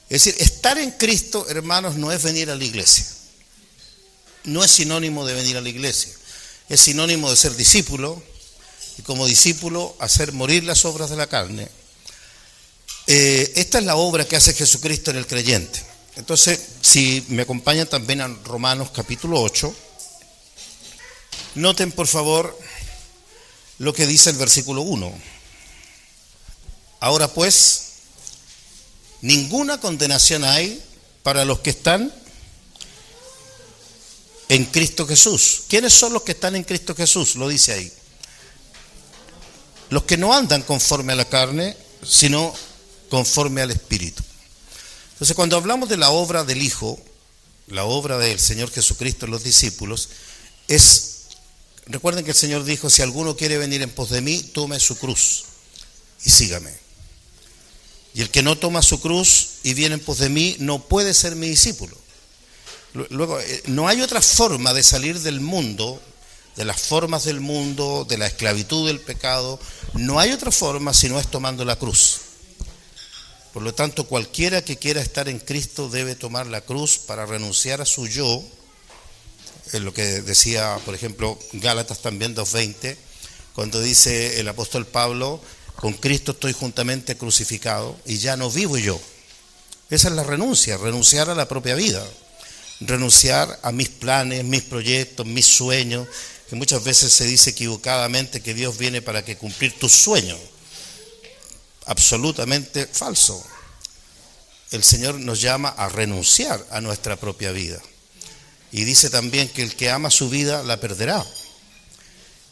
Es decir, estar en Cristo, hermanos, no es venir a la iglesia. No es sinónimo de venir a la iglesia. Es sinónimo de ser discípulo, y como discípulo hacer morir las obras de la carne. Esta es la obra que hace Jesucristo en el creyente. Entonces, si me acompañan también a Romanos capítulo 8, noten por favor lo que dice el versículo 1. Ahora pues, ninguna condenación hay para los que están en Cristo Jesús. ¿Quiénes son los que están en Cristo Jesús? Lo dice ahí. Los que no andan conforme a la carne, sino conforme al Espíritu. Entonces, cuando hablamos de la obra del Hijo, la obra del Señor Jesucristo en los discípulos, recuerden que el Señor dijo, si alguno quiere venir en pos de mí, tome su cruz y sígame. Y el que no toma su cruz y viene en pos de mí, no puede ser mi discípulo. Luego, no hay otra forma de salir del mundo, de las formas del mundo, de la esclavitud del pecado. No hay otra forma si no es tomando la cruz. Por lo tanto, cualquiera que quiera estar en Cristo debe tomar la cruz para renunciar a su yo. Es lo que decía, por ejemplo, Gálatas también 2:20, cuando dice el apóstol Pablo, con Cristo estoy juntamente crucificado y ya no vivo yo. Esa es la renuncia, renunciar a la propia vida, renunciar a mis planes, mis proyectos, mis sueños, que muchas veces se dice equivocadamente que Dios viene para que cumplir tus sueños. Absolutamente falso. El Señor nos llama a renunciar a nuestra propia vida. Y dice también que el que ama su vida la perderá.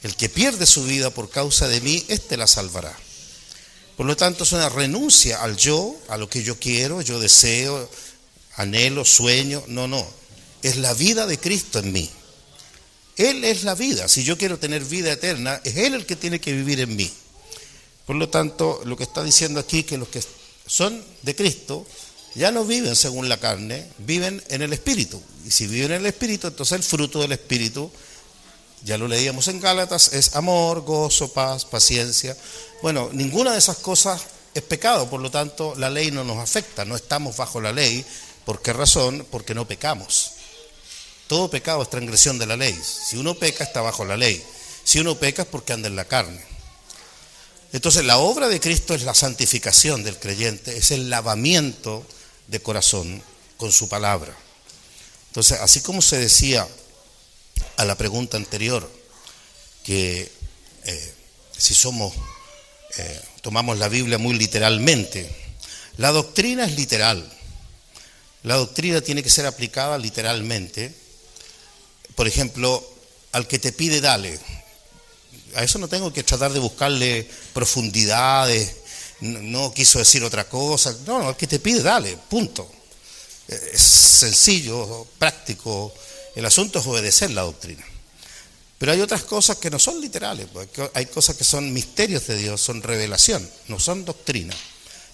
El que pierde su vida por causa de mí, éste la salvará. Por lo tanto, es una renuncia al yo, a lo que yo quiero, yo deseo, anhelo, sueño, no. Es la vida de Cristo en mí. Él es la vida. Si yo quiero tener vida eterna, es Él el que tiene que vivir en mí. Por lo tanto, lo que está diciendo aquí, que los que son de Cristo ya no viven según la carne, viven en el Espíritu. Y si viven en el Espíritu, entonces el fruto del Espíritu, ya lo leíamos en Gálatas, es amor, gozo, paz, paciencia. Bueno, ninguna de esas cosas es pecado, por lo tanto la ley no nos afecta, no estamos bajo la ley. ¿Por qué razón? Porque no pecamos. Todo pecado es transgresión de la ley. Si uno peca, está bajo la ley. Si uno peca es porque anda en la carne. Entonces la obra de Cristo es la santificación del creyente, es el lavamiento de corazón con su palabra. Entonces, así como se decía a la pregunta anterior, que si tomamos la Biblia muy literalmente, la doctrina es literal. La doctrina tiene que ser aplicada literalmente. Por ejemplo, al que te pide, dale. A eso no tengo que tratar de buscarle profundidades, no quiso decir otra cosa. No, al que te pide, dale, punto. Es sencillo, práctico. El asunto es obedecer la doctrina. Pero hay otras cosas que no son literales, porque hay cosas que son misterios de Dios, son revelación, no son doctrina.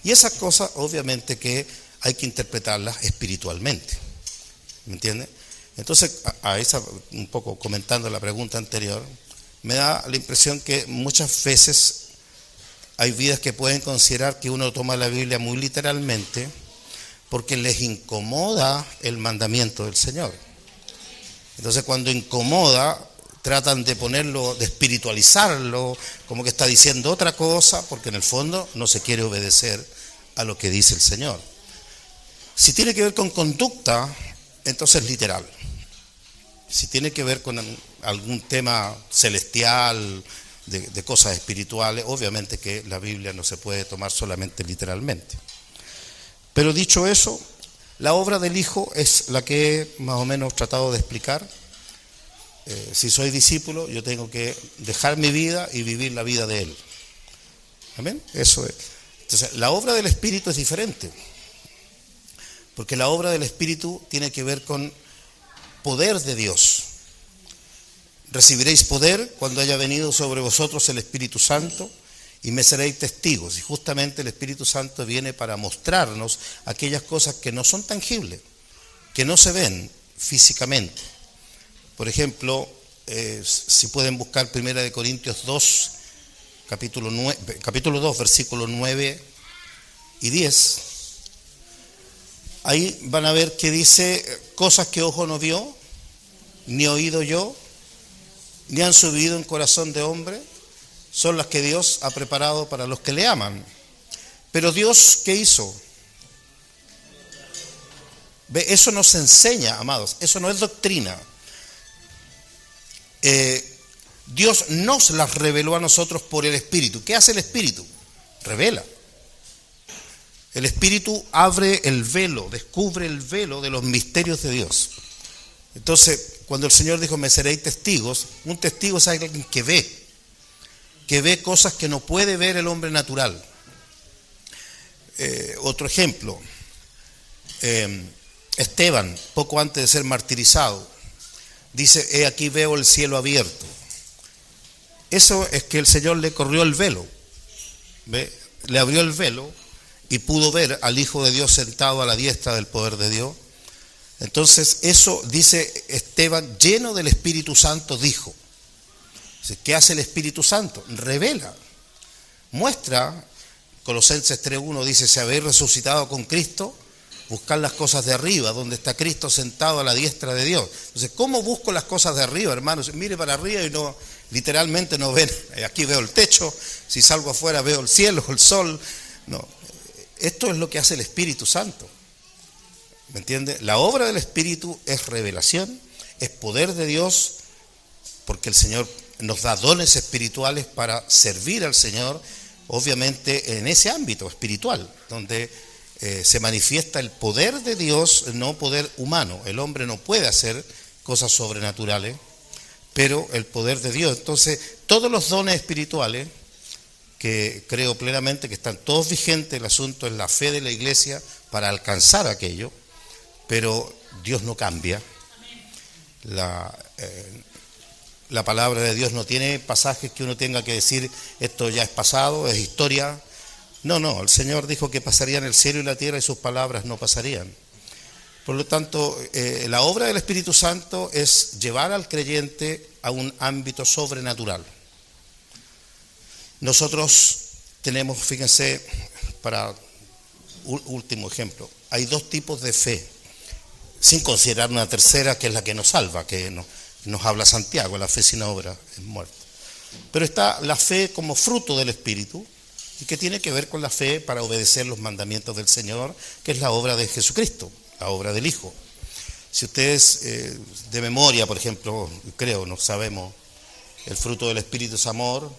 Y esas cosas, obviamente, que hay que interpretarlas espiritualmente. ¿Me entiende? Entonces, a esa, un poco comentando la pregunta anterior, me da la impresión que muchas veces hay vidas que pueden considerar que uno toma la Biblia muy literalmente porque les incomoda el mandamiento del Señor. Entonces, cuando incomoda, tratan de ponerlo, de espiritualizarlo, como que está diciendo otra cosa, porque en el fondo no se quiere obedecer a lo que dice el Señor. Si tiene que ver con conducta, entonces es literal. Si tiene que ver con algún tema celestial, de cosas espirituales, obviamente que la Biblia no se puede tomar solamente literalmente. Pero dicho eso, la obra del Hijo es la que he más o menos tratado de explicar. Si soy discípulo, yo tengo que dejar mi vida y vivir la vida de Él. ¿Amén? Eso es. Entonces, la obra del Espíritu es diferente. Porque la obra del Espíritu tiene que ver con poder de Dios. Recibiréis poder cuando haya venido sobre vosotros el Espíritu Santo y me seréis testigos. Y justamente el Espíritu Santo viene para mostrarnos aquellas cosas que no son tangibles, que no se ven físicamente. Por ejemplo, si pueden buscar 1 Corintios 2, capítulo 2, versículos 9 y 10, ahí van a ver que dice cosas que ojo no vio, ni oído yo, ni han subido en corazón de hombre, son las que Dios ha preparado para los que le aman. Pero Dios, ¿qué hizo? ¿Ve? Eso no se enseña, amados, eso no es doctrina. Dios nos las reveló a nosotros por el Espíritu. ¿Qué hace el Espíritu? Revela. El Espíritu abre el velo, descubre el velo de los misterios de Dios. Entonces, cuando el Señor dijo, me seréis testigos, un testigo es alguien que ve cosas que no puede ver el hombre natural. Otro ejemplo, Esteban, poco antes de ser martirizado, dice, he aquí veo el cielo abierto. Eso es que el Señor le corrió el velo, ¿ve? Le abrió el velo y pudo ver al Hijo de Dios sentado a la diestra del poder de Dios. Entonces eso dice Esteban, lleno del Espíritu Santo, dijo. ¿Qué hace el Espíritu Santo? Revela, muestra. Colosenses 3:1 dice, si habéis resucitado con Cristo, buscar las cosas de arriba, donde está Cristo sentado a la diestra de Dios. Entonces, ¿cómo busco las cosas de arriba, hermanos? Mire para arriba y no, literalmente no ven, aquí veo el techo, si salgo afuera veo el cielo, el sol. No, esto es lo que hace el Espíritu Santo. ¿Me entiende? La obra del Espíritu es revelación, es poder de Dios, porque el Señor nos da dones espirituales para servir al Señor, obviamente en ese ámbito espiritual, donde se manifiesta el poder de Dios, no poder humano. El hombre no puede hacer cosas sobrenaturales, pero el poder de Dios. Entonces, todos los dones espirituales, que creo plenamente que están todos vigentes, el asunto es la fe de la iglesia para alcanzar aquello. pero Dios no cambia. La palabra de Dios no tiene pasajes que uno tenga que decir esto ya es pasado, es historia. No, el Señor dijo que pasarían el cielo y la tierra y sus palabras no pasarían. Por lo tanto, la obra del Espíritu Santo es llevar al creyente a un ámbito sobrenatural. Nosotros tenemos, fíjense, para último ejemplo, hay dos tipos de fe, sin considerar una tercera que es la que nos salva, que nos habla Santiago, la fe sin obra es muerta. Pero está la fe como fruto del Espíritu, y que tiene que ver con la fe para obedecer los mandamientos del Señor, que es la obra de Jesucristo, la obra del Hijo. Si ustedes de memoria, por ejemplo, creo, no sabemos, el fruto del Espíritu es amor.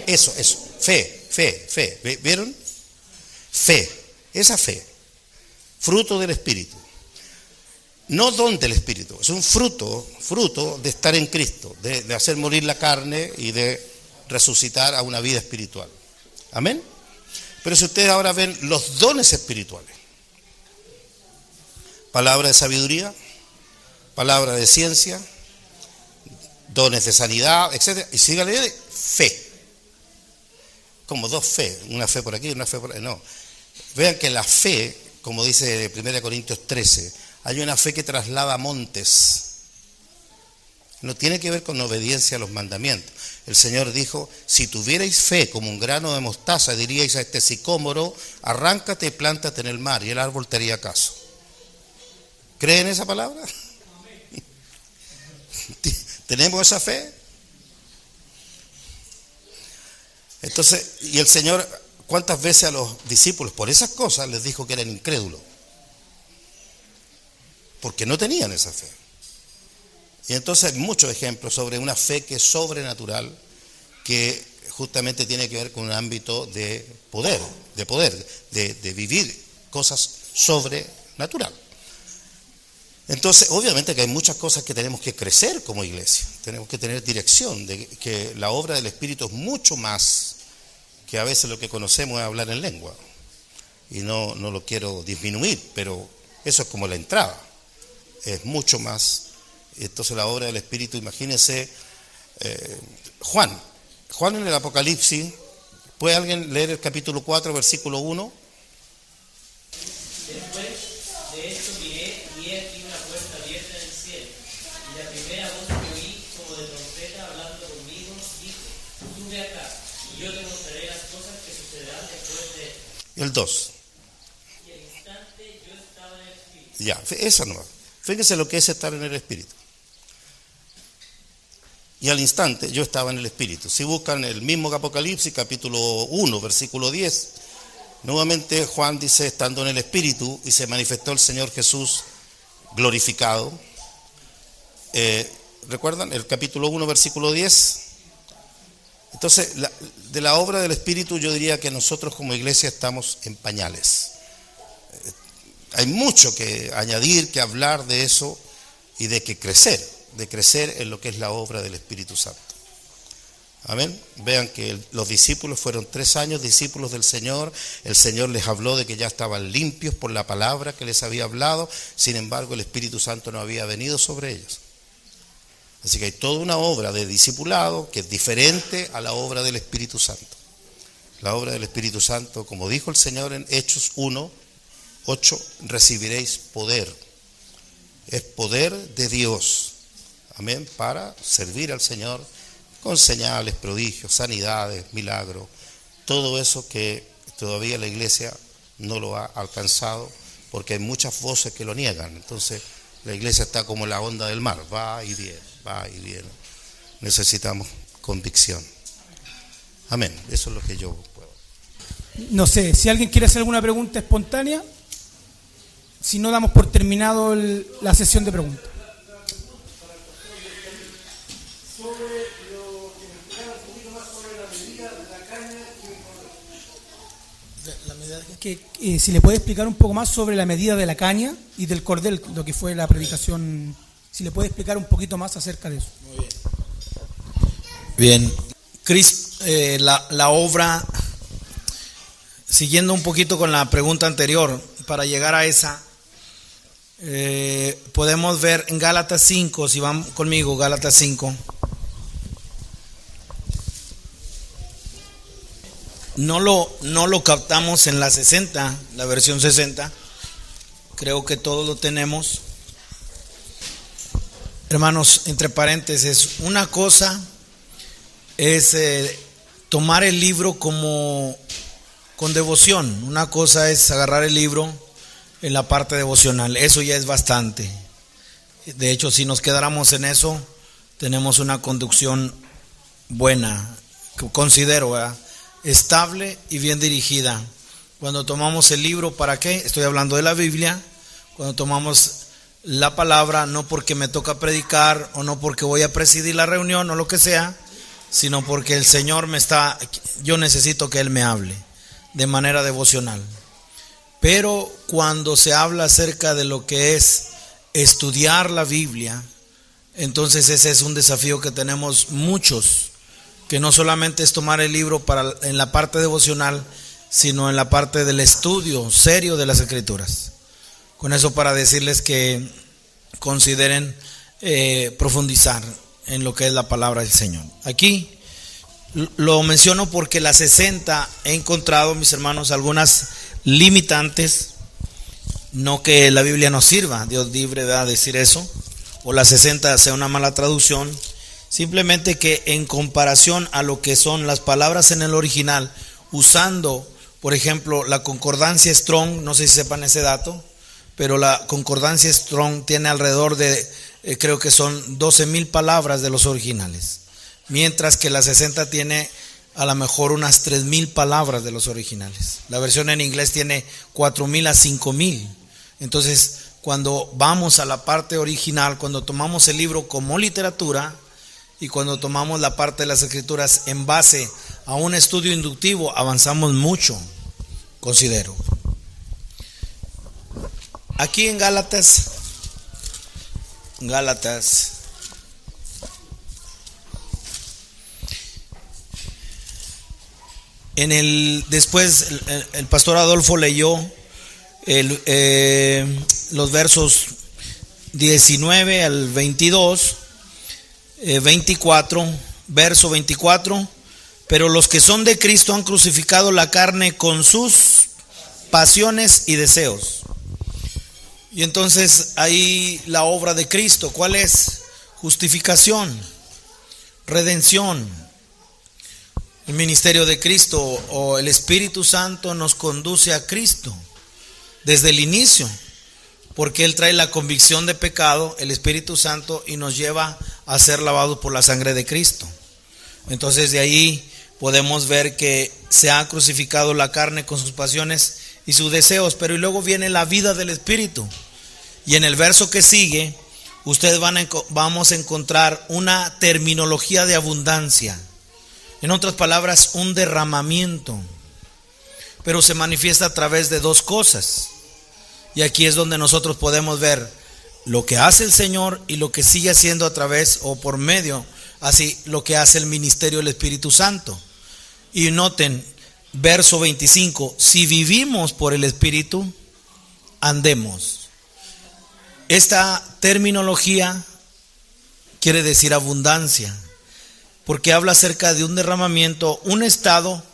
Eso, fe, ¿vieron? Fe, esa fe, fruto del Espíritu. No don del Espíritu, es un fruto de estar en Cristo, de hacer morir la carne y de resucitar a una vida espiritual. Amén. Pero si ustedes ahora ven los dones espirituales, palabra de sabiduría, palabra de ciencia, dones de sanidad, etc. Y síganle, fe. Como dos fe, una fe por aquí, una fe por ahí. No. Vean que la fe, como dice 1 Corintios 13, hay una fe que traslada montes. No tiene que ver con obediencia a los mandamientos. El Señor dijo, si tuvierais fe como un grano de mostaza, diríais a este sicómoro, arráncate y plántate en el mar, y el árbol te haría caso. ¿Creen esa palabra? ¿Tenemos esa fe? Entonces, y el Señor, ¿cuántas veces a los discípulos por esas cosas les dijo que eran incrédulos? Porque no tenían esa fe. Y entonces hay muchos ejemplos sobre una fe que es sobrenatural, que justamente tiene que ver con un ámbito de poder, de vivir cosas sobrenatural. Entonces, obviamente que hay muchas cosas que tenemos que crecer como iglesia, tenemos que tener dirección, de que la obra del Espíritu es mucho más que a veces lo que conocemos es hablar en lengua. Y no lo quiero disminuir, pero eso es como la entrada, es mucho más. Entonces la obra del Espíritu, imagínense, Juan en el Apocalipsis, ¿puede alguien leer el capítulo 4, versículo 1? Después de esto miré y he aquí una puerta abierta en el cielo, y la primera voz que oí como de trompeta hablando conmigo dijo, sube acá, y yo te mostraré las cosas que sucederán después de esto. El 2. Y al instante yo estaba en el Espíritu. Ya, esa no. Fíjense lo que es estar en el Espíritu. Y al instante yo estaba en el Espíritu. Si buscan el mismo Apocalipsis, capítulo 1, versículo 10, nuevamente Juan dice, estando en el Espíritu, y se manifestó el Señor Jesús glorificado. ¿Recuerdan? El capítulo 1, versículo 10. Entonces, de la obra del Espíritu yo diría que nosotros como iglesia estamos en pañales. Hay mucho que añadir, que hablar de eso y de crecer en lo que es la obra del Espíritu Santo. Amén. Vean que los discípulos fueron 3 años discípulos del Señor. El Señor les habló de que ya estaban limpios por la palabra que les había hablado. Sin embargo, el Espíritu Santo no había venido sobre ellos. Así que hay toda una obra de discipulado que es diferente a la obra del Espíritu Santo. La obra del Espíritu Santo, como dijo el Señor en Hechos 1:8, recibiréis poder. Es poder de Dios. Amén. Para servir al Señor con señales, prodigios, sanidades, milagros. Todo eso que todavía la iglesia no lo ha alcanzado porque hay muchas voces que lo niegan. Entonces la iglesia está como la onda del mar. Va y viene. Necesitamos convicción. Amén. Eso es lo que yo puedo. No sé, si alguien quiere hacer alguna pregunta espontánea, si no damos por terminado la sesión de preguntas. Si le puede explicar un poco más sobre la medida de la caña y del cordel, lo que fue la predicación, si le puede explicar un poquito más acerca de eso. Muy bien. Bien, la obra siguiendo un poquito con la pregunta anterior, para llegar a esa, podemos ver en Gálatas 5, si van conmigo, Gálatas 5. No lo captamos en la 60, la versión 60. Creo que todos lo tenemos. Hermanos, entre paréntesis, una cosa es tomar el libro como con devoción. Una cosa es agarrar el libro en la parte devocional. Eso ya es bastante. De hecho, si nos quedáramos en eso, tenemos una conducción buena, que considero, ¿verdad?, estable y bien dirigida. Cuando tomamos el libro, ¿para qué? Estoy hablando de la Biblia. Cuando tomamos la palabra, no porque me toca predicar o no porque voy a presidir la reunión o lo que sea, sino porque el Señor yo necesito que Él me hable de manera devocional. Pero cuando se habla acerca de lo que es estudiar la Biblia, entonces ese es un desafío que tenemos muchos, que no solamente es tomar el libro en la parte devocional, sino en la parte del estudio serio de las Escrituras. Con eso, para decirles que consideren profundizar en lo que es la palabra del Señor. Aquí lo menciono porque la 60 he encontrado, mis hermanos, algunas limitantes. No que la Biblia no sirva, Dios libre de decir eso, o la 60 sea una mala traducción. Simplemente que en comparación a lo que son las palabras en el original, usando, por ejemplo, la concordancia Strong, no sé si sepan ese dato, pero la concordancia Strong tiene alrededor de, creo que son 12,000 palabras de los originales, mientras que la 60 tiene a lo mejor unas 3,000 palabras de los originales. La versión en inglés tiene 4,000 a 5,000. Entonces, cuando vamos a la parte original, cuando tomamos el libro como literatura, y cuando tomamos la parte de las Escrituras en base a un estudio inductivo, avanzamos mucho, considero. Aquí en Gálatas, después el pastor Adolfo leyó los versos 19 al 22. 24, verso 24, pero los que son de Cristo han crucificado la carne con sus pasiones y deseos. Y entonces ahí la obra de Cristo, ¿cuál es? Justificación, redención. El ministerio de Cristo o el Espíritu Santo nos conduce a Cristo desde el inicio, porque Él trae la convicción de pecado, el Espíritu Santo, y nos lleva a ser lavados por la sangre de Cristo. Entonces de ahí podemos ver que se ha crucificado la carne con sus pasiones y sus deseos, pero y luego viene la vida del Espíritu. Y en el verso que sigue, ustedes vamos a encontrar una terminología de abundancia. En otras palabras, un derramamiento. Pero se manifiesta a través de dos cosas. Y aquí es donde nosotros podemos ver lo que hace el Señor y lo que sigue haciendo a través o por medio, así lo que hace el ministerio del Espíritu Santo. Y noten, verso 25, si vivimos por el Espíritu, andemos. Esta terminología quiere decir abundancia, porque habla acerca de un derramamiento, un estado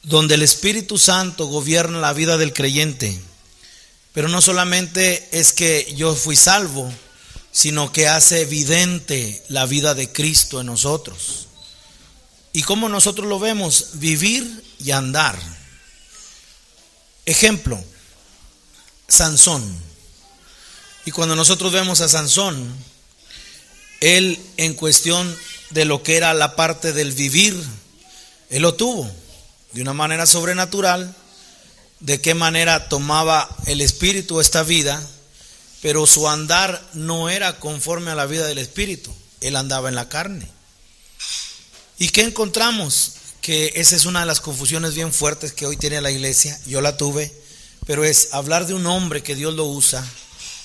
donde el Espíritu Santo gobierna la vida del creyente. Pero no solamente es que yo fui salvo, sino que hace evidente la vida de Cristo en nosotros. ¿Y cómo nosotros lo vemos? Vivir y andar. Ejemplo, Sansón. Y cuando nosotros vemos a Sansón, él en cuestión de lo que era la parte del vivir, él lo tuvo de una manera sobrenatural. De qué manera tomaba el Espíritu esta vida, pero su andar no era conforme a la vida del Espíritu, él andaba en la carne. ¿Y qué encontramos? Que esa es una de las confusiones bien fuertes que hoy tiene la iglesia, yo la tuve, pero es hablar de un hombre que Dios lo usa,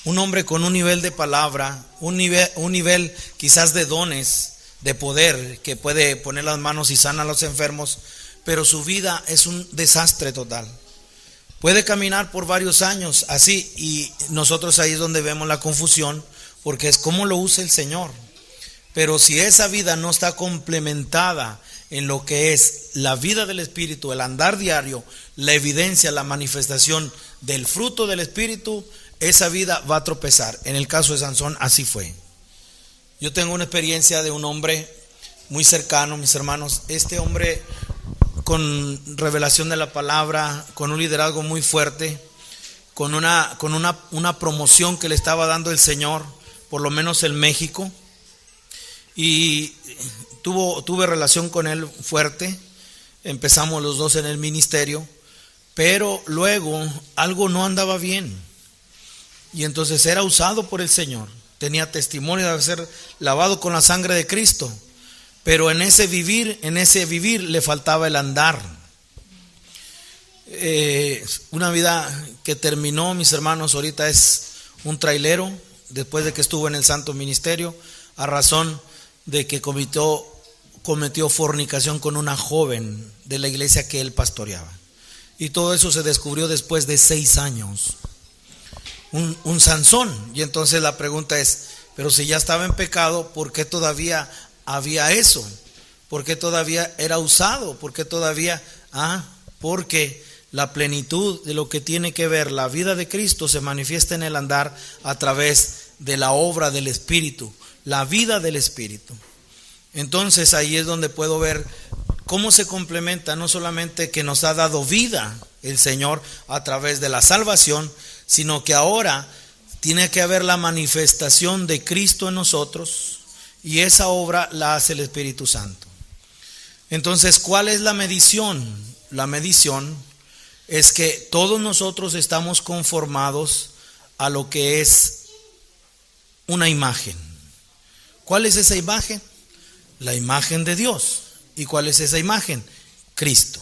un hombre con un nivel de palabra, un nivel quizás de dones, de poder, que puede poner las manos y sana a los enfermos, pero su vida es un desastre total. Puede caminar por varios años así, y nosotros ahí es donde vemos la confusión, porque es cómo lo usa el Señor. Pero si esa vida no está complementada en lo que es la vida del Espíritu, el andar diario, la evidencia, la manifestación del fruto del Espíritu, esa vida va a tropezar. En el caso de Sansón así fue. Yo tengo una experiencia de un hombre muy cercano, mis hermanos. Este hombre con revelación de la palabra, con un liderazgo muy fuerte, con una promoción que le estaba dando el Señor, por lo menos en México, y tuve relación con él fuerte. Empezamos los dos en el ministerio, pero luego algo no andaba bien, y entonces era usado por el Señor, tenía testimonio de ser lavado con la sangre de Cristo, pero en ese vivir le faltaba el andar. Una vida que terminó, mis hermanos, ahorita es un trailero, después de que estuvo en el santo ministerio, a razón de que cometió fornicación con una joven de la iglesia que él pastoreaba. Y todo eso se descubrió después de 6 años. Un Sansón. Y entonces la pregunta es, pero si ya estaba en pecado, ¿por qué todavía había eso? ¿Por qué todavía era usado? ¿Por qué todavía? Porque la plenitud de lo que tiene que ver la vida de Cristo se manifiesta en el andar a través de la obra del Espíritu, la vida del Espíritu. Entonces ahí es donde puedo ver cómo se complementa, no solamente que nos ha dado vida el Señor a través de la salvación, sino que ahora tiene que haber la manifestación de Cristo en nosotros, y esa obra la hace el Espíritu Santo. Entonces, ¿cuál es la medición? La medición es que todos nosotros estamos conformados a lo que es una imagen. ¿Cuál es esa imagen? La imagen de Dios. ¿Y cuál es esa imagen? Cristo.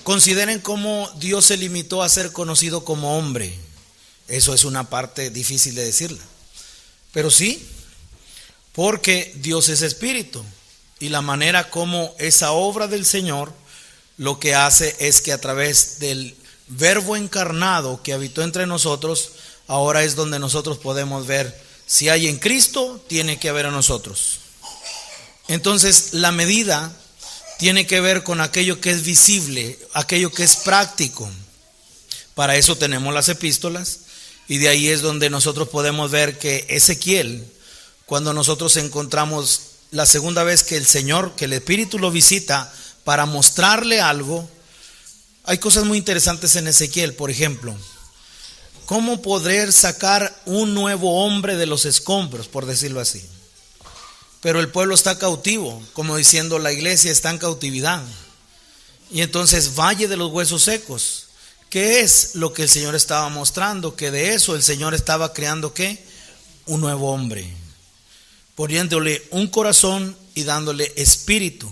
Consideren cómo Dios se limitó a ser conocido como hombre. Eso es una parte difícil de decirla, pero sí, porque Dios es espíritu, y la manera como esa obra del Señor lo que hace es que a través del Verbo encarnado que habitó entre nosotros, ahora es donde nosotros podemos ver si hay en Cristo, tiene que haber en nosotros. Entonces la medida tiene que ver con aquello que es visible, aquello que es práctico. Para eso tenemos las epístolas, y de ahí es donde nosotros podemos ver que Ezequiel, cuando nosotros encontramos la segunda vez que el Señor, que el Espíritu lo visita para mostrarle algo, hay cosas muy interesantes en Ezequiel. Por ejemplo, cómo poder sacar un nuevo hombre de los escombros, por decirlo así. Pero el pueblo está cautivo, como diciendo, la iglesia está en cautividad. Y entonces, valle de los huesos secos. ¿Qué es lo que el Señor estaba mostrando? Que de eso el Señor estaba creando, ¿qué? Un nuevo hombre, poniéndole un corazón y dándole espíritu.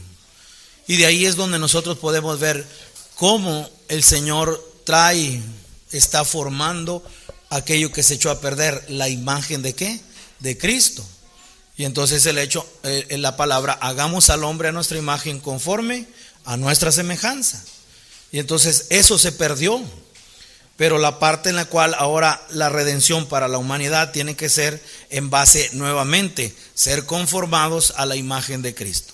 Y de ahí es donde nosotros podemos ver cómo el Señor está formando aquello que se echó a perder, la imagen de ¿qué? De Cristo. Y entonces el hecho, en la palabra, hagamos al hombre a nuestra imagen conforme a nuestra semejanza. Y entonces eso se perdió. Pero la parte en la cual ahora la redención para la humanidad tiene que ser en base nuevamente, ser conformados a la imagen de Cristo.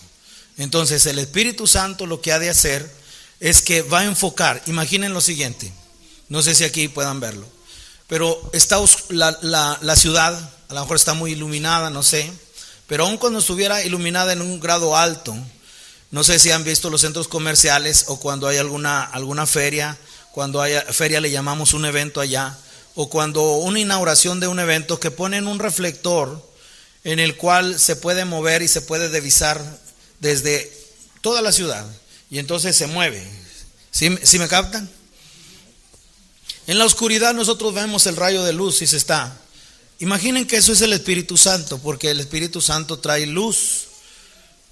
Entonces el Espíritu Santo lo que ha de hacer es que va a enfocar. Imaginen lo siguiente, no sé si aquí puedan verlo, pero está la ciudad, a lo mejor está muy iluminada, no sé, pero aun cuando estuviera iluminada en un grado alto, no sé si han visto los centros comerciales o cuando hay alguna feria. Cuando hay feria le llamamos un evento allá, o cuando una inauguración de un evento que ponen un reflector en el cual se puede mover y se puede divisar desde toda la ciudad, y entonces se mueve. ¿Sí me captan? En la oscuridad nosotros vemos el rayo de luz y se está. Imaginen que eso es el Espíritu Santo, porque el Espíritu Santo trae luz,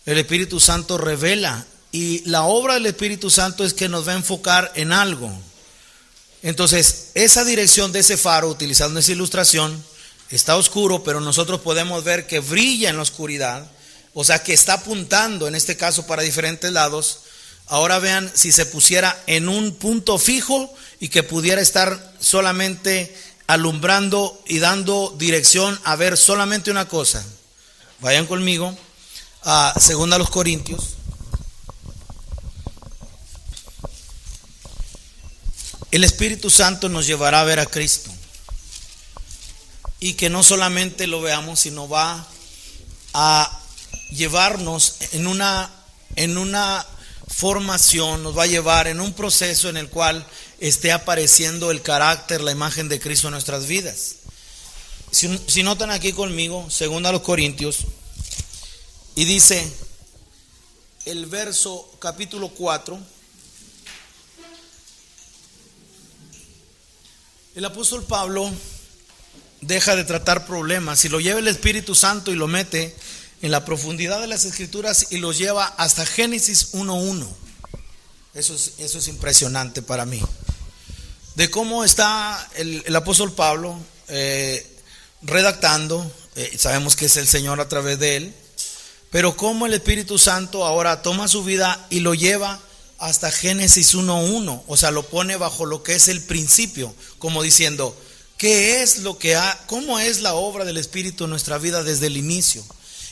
el Espíritu Santo revela, y la obra del Espíritu Santo es que nos va a enfocar en algo. Entonces, esa dirección de ese faro, utilizando esa ilustración, está oscuro, pero nosotros podemos ver que brilla en la oscuridad, o sea que está apuntando, en este caso, para diferentes lados. Ahora vean si se pusiera en un punto fijo y que pudiera estar solamente alumbrando y dando dirección a ver solamente una cosa. Vayan conmigo a 2 Corintios. El Espíritu Santo nos llevará a ver a Cristo. Y que no solamente lo veamos, sino va a llevarnos en una formación, nos va a llevar en un proceso en el cual esté apareciendo el carácter, la imagen de Cristo en nuestras vidas. Si notan aquí conmigo, 2 Corintios, y dice el verso capítulo 4, el apóstol Pablo deja de tratar problemas y lo lleva el Espíritu Santo y lo mete en la profundidad de las Escrituras y los lleva hasta Génesis 1:1. Eso es impresionante para mí. De cómo está el apóstol Pablo redactando, sabemos que es el Señor a través de él, pero cómo el Espíritu Santo ahora toma su vida y lo lleva hasta Génesis 1:1, o sea, lo pone bajo lo que es el principio, como diciendo, ¿cómo es la obra del Espíritu en nuestra vida desde el inicio?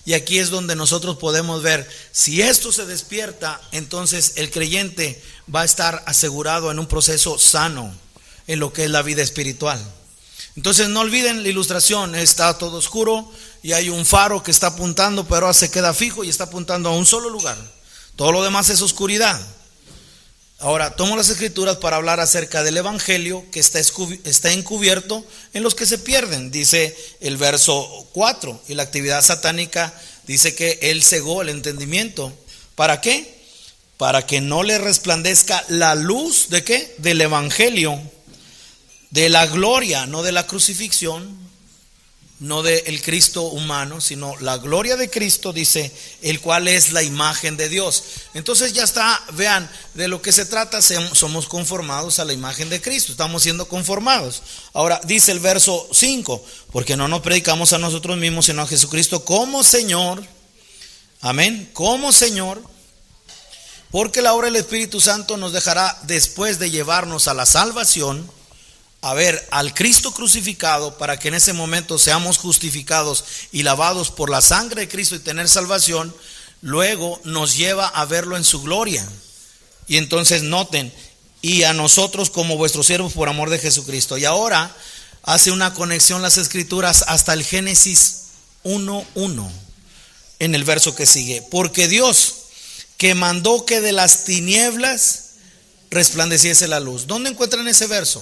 Y aquí es donde nosotros podemos ver, si esto se despierta, entonces el creyente va a estar asegurado en un proceso sano en lo que es la vida espiritual. Entonces no olviden la ilustración, está todo oscuro y hay un faro que está apuntando, pero ahora se queda fijo y está apuntando a un solo lugar. Todo lo demás es oscuridad. Ahora, tomo las Escrituras para hablar acerca del Evangelio que está encubierto en los que se pierden. Dice el verso 4, y la actividad satánica dice que él cegó el entendimiento. ¿Para qué? Para que no le resplandezca la luz ¿de qué? Del Evangelio, de la gloria, no de la crucifixión, no del Cristo humano, sino la gloria de Cristo, dice, el cual es la imagen de Dios. Entonces ya está, vean, de lo que se trata, somos conformados a la imagen de Cristo, estamos siendo conformados. Ahora dice el verso 5, porque no nos predicamos a nosotros mismos, sino a Jesucristo como Señor, amén, como Señor, porque la obra del Espíritu Santo nos dejará, después de llevarnos a la salvación, a ver al Cristo crucificado, para que en ese momento seamos justificados y lavados por la sangre de Cristo y tener salvación. Luego nos lleva a verlo en su gloria. Y entonces noten, y a nosotros como vuestros siervos por amor de Jesucristo. Y ahora hace una conexión las Escrituras hasta el Génesis 1:1 en el verso que sigue. Porque Dios, que mandó que de las tinieblas resplandeciese la luz. ¿Dónde encuentran ese verso?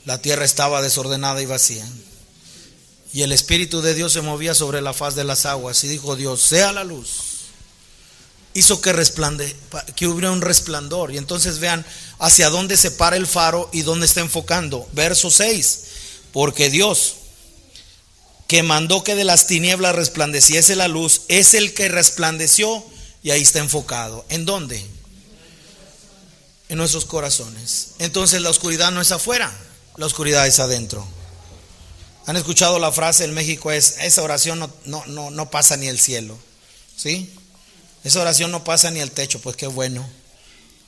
La tierra estaba desordenada y vacía, y el Espíritu de Dios se movía sobre la faz de las aguas, y dijo Dios, sea la luz. Hizo que hubiera un resplandor. Y entonces vean hacia dónde se para el faro y dónde está enfocando. Verso 6, porque Dios, que mandó que de las tinieblas resplandeciese la luz, es el que resplandeció, y ahí está enfocado. ¿En dónde? En nuestros corazones. Entonces la oscuridad no es afuera, la oscuridad es adentro. ¿Han escuchado la frase en México? Esa oración no pasa ni el cielo, ¿sí? Esa oración no pasa ni el techo. Pues qué bueno,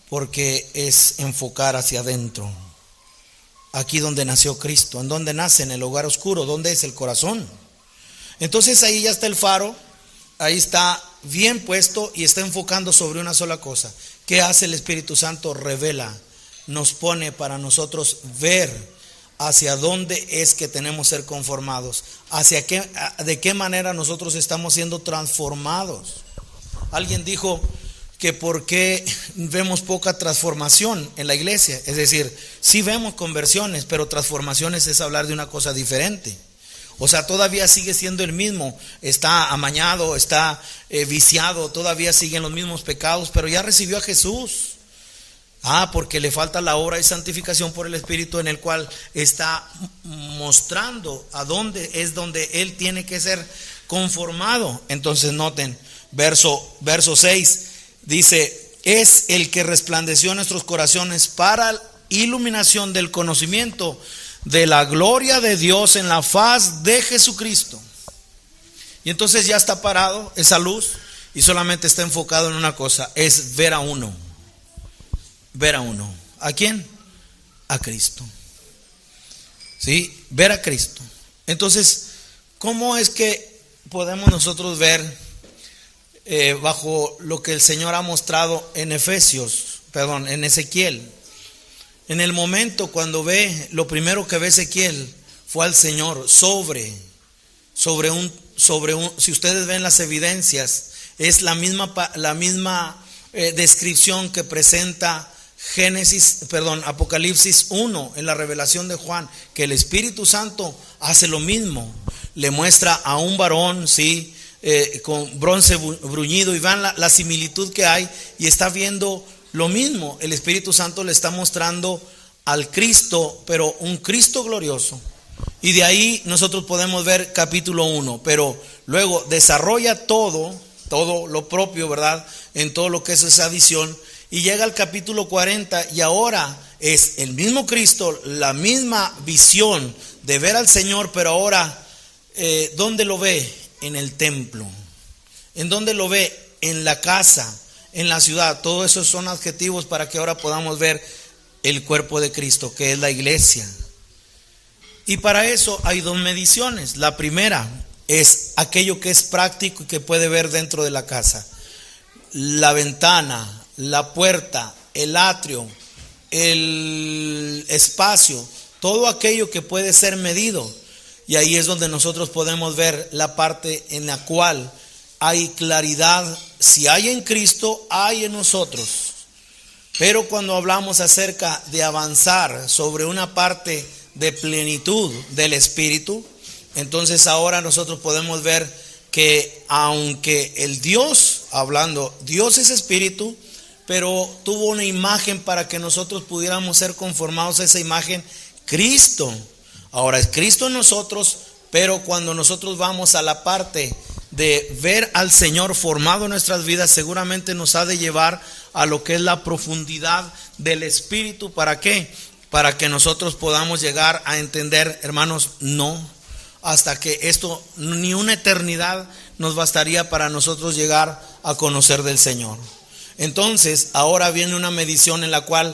porque es enfocar hacia adentro. Aquí donde nació Cristo. ¿En dónde nace? En el lugar oscuro. ¿Dónde es? El corazón. Entonces ahí ya está el faro, ahí está bien puesto y está enfocando sobre una sola cosa. ¿Qué hace el Espíritu Santo? Revela, nos pone para nosotros ver hacia dónde es que tenemos que ser conformados, de qué manera nosotros estamos siendo transformados. Alguien dijo que por qué vemos poca transformación en la iglesia. Es decir, sí vemos conversiones, pero transformaciones es hablar de una cosa diferente. O sea, todavía sigue siendo el mismo, está amañado, está viciado, todavía siguen los mismos pecados, pero ya recibió a Jesús. Porque le falta la obra de santificación por el Espíritu, en el cual está mostrando a dónde es donde él tiene que ser conformado. Entonces noten, verso 6 dice, es el que resplandeció en nuestros corazones para iluminación del conocimiento de la gloria de Dios en la faz de Jesucristo. Y entonces ya está parado esa luz y solamente está enfocado en una cosa, es ver a uno. Ver a uno. ¿A quién? A Cristo. ¿Sí? Ver a Cristo. Entonces, ¿cómo es que podemos nosotros ver bajo lo que el Señor ha mostrado en en Ezequiel? En el momento cuando ve, lo primero que ve Ezequiel fue al Señor sobre un, si ustedes ven las evidencias, es la misma descripción que presenta Apocalipsis 1 en la revelación de Juan, que el Espíritu Santo hace lo mismo, le muestra a un varón, ¿sí? Con bronce bruñido, y vean la similitud que hay, y está viendo lo mismo. El Espíritu Santo le está mostrando al Cristo, pero un Cristo glorioso. Y de ahí nosotros podemos ver capítulo 1, pero luego desarrolla todo lo propio, ¿verdad? En todo lo que es esa visión, y llega al capítulo 40, y ahora es el mismo Cristo, la misma visión de ver al Señor, pero ahora, ¿dónde lo ve? En el templo. ¿En dónde lo ve? En la casa, en la ciudad. Todos esos son adjetivos para que ahora podamos ver el cuerpo de Cristo, que es la iglesia. Y para eso hay dos mediciones. La primera es aquello que es práctico y que puede ver dentro de la casa: la ventana, la puerta, el atrio, el espacio, todo aquello que puede ser medido. Y ahí es donde nosotros podemos ver la parte en la cual hay claridad. Si hay en Cristo, hay en nosotros. Pero cuando hablamos acerca de avanzar sobre una parte de plenitud del Espíritu, entonces ahora nosotros podemos ver que aunque el Dios, Dios es Espíritu, pero tuvo una imagen para que nosotros pudiéramos ser conformados a esa imagen, Cristo. Ahora es Cristo en nosotros, pero cuando nosotros vamos a la parte de ver al Señor formado en nuestras vidas, seguramente nos ha de llevar a lo que es la profundidad del Espíritu. ¿Para qué? Para que nosotros podamos llegar a entender, hermanos, no, hasta que esto, ni una eternidad nos bastaría para nosotros llegar a conocer del Señor. Entonces, ahora viene una medición en la cual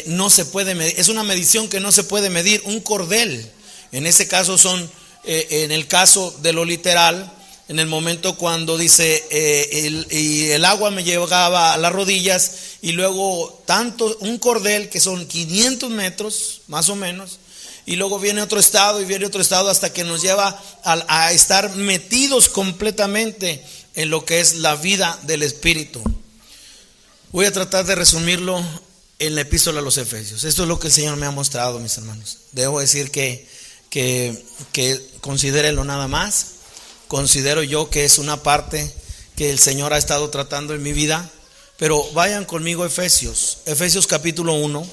no se puede medir, es una medición que no se puede medir, un cordel. En ese caso en el caso de lo literal, en el momento cuando dice y el agua me llegaba a las rodillas, y luego un cordel que son 500 metros más o menos, y luego viene otro estado y viene otro estado, hasta que nos lleva a estar metidos completamente en lo que es la vida del Espíritu. Voy a tratar de resumirlo en la epístola a los Efesios. Esto es lo que el Señor me ha mostrado, mis hermanos. Debo decir que considérenlo nada más. Considero yo que es una parte que el Señor ha estado tratando en mi vida. Pero vayan conmigo a Efesios capítulo 1.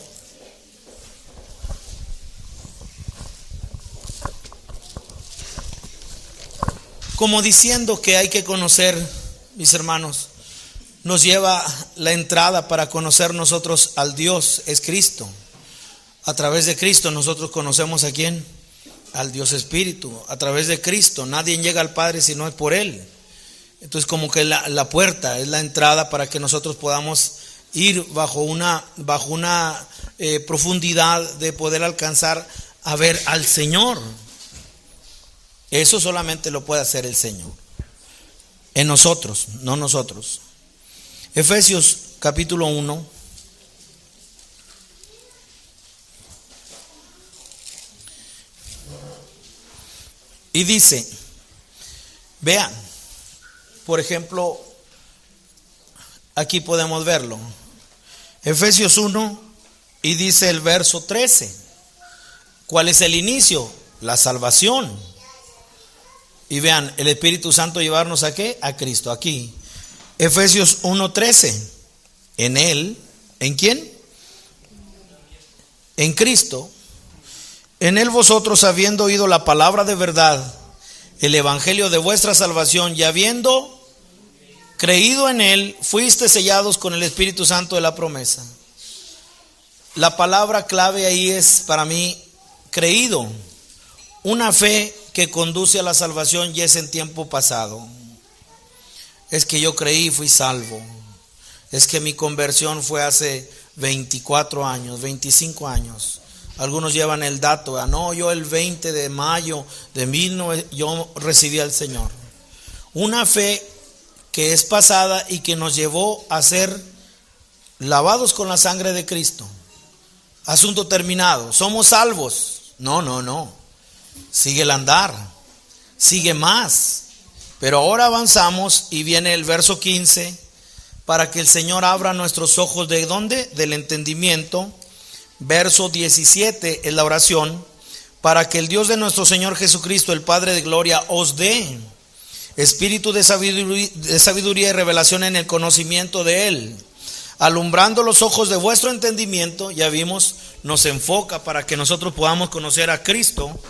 Como diciendo que hay que conocer, mis hermanos, nos lleva la entrada para conocer nosotros al Dios, es Cristo. A través de Cristo nosotros conocemos a quién, al Dios Espíritu. A través de Cristo nadie llega al Padre si no es por Él. Entonces, como que la puerta es la entrada para que nosotros podamos ir bajo una profundidad de poder alcanzar a ver al Señor. Eso solamente lo puede hacer el Señor en nosotros, no nosotros. Efesios capítulo 1. Y dice, vean, por ejemplo, aquí podemos verlo. Efesios 1 y dice el verso 13. ¿Cuál es el inicio? La salvación. Y vean, el Espíritu Santo llevarnos a ¿qué? A Cristo. Aquí, Efesios 1:13. En Él, ¿en quién? En Cristo. En Él vosotros, habiendo oído la palabra de verdad, el evangelio de vuestra salvación, y habiendo creído en Él, fuiste sellados con el Espíritu Santo de la promesa. La palabra clave ahí es para mí creído. Una fe que conduce a la salvación y es en tiempo pasado. Es que yo creí y fui salvo. Es que mi conversión fue hace 24 años, 25 años. Algunos llevan el dato, no, yo el 20 de mayo de 1900 yo recibí al Señor. Una fe que es pasada y que nos llevó a ser lavados con la sangre de Cristo. Asunto terminado. ¿Somos salvos? No. Sigue el andar, sigue más. Pero ahora avanzamos y viene el verso 15 para que el Señor abra nuestros ojos. ¿De dónde? Del entendimiento. Verso 17 es la oración. Para que el Dios de nuestro Señor Jesucristo, el Padre de gloria, os dé espíritu de sabiduría y revelación en el conocimiento de Él, alumbrando los ojos de vuestro entendimiento. Ya vimos, nos enfoca para que nosotros podamos conocer a Cristo,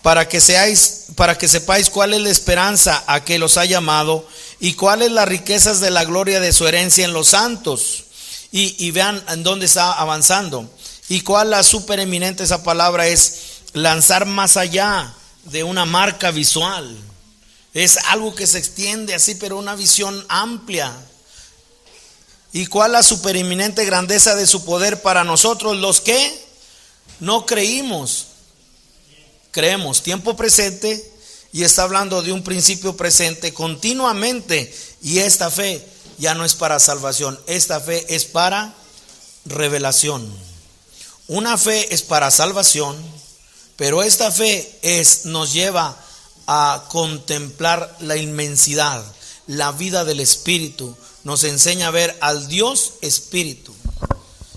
para que sepáis cuál es la esperanza a que los ha llamado y cuáles las riquezas de la gloria de su herencia en los santos. Y vean en dónde está avanzando. Y cuál la supereminente, esa palabra es lanzar más allá de una marca visual. Es algo que se extiende así, pero una visión amplia. ¿Y cuál la supereminente grandeza de su poder para nosotros los que no creímos? Creemos, tiempo presente, y está hablando de un principio presente continuamente. Y esta fe ya no es para salvación, esta fe es para revelación. Una fe es para salvación, pero esta fe nos lleva a contemplar la inmensidad, la vida del Espíritu. Nos enseña a ver al Dios Espíritu.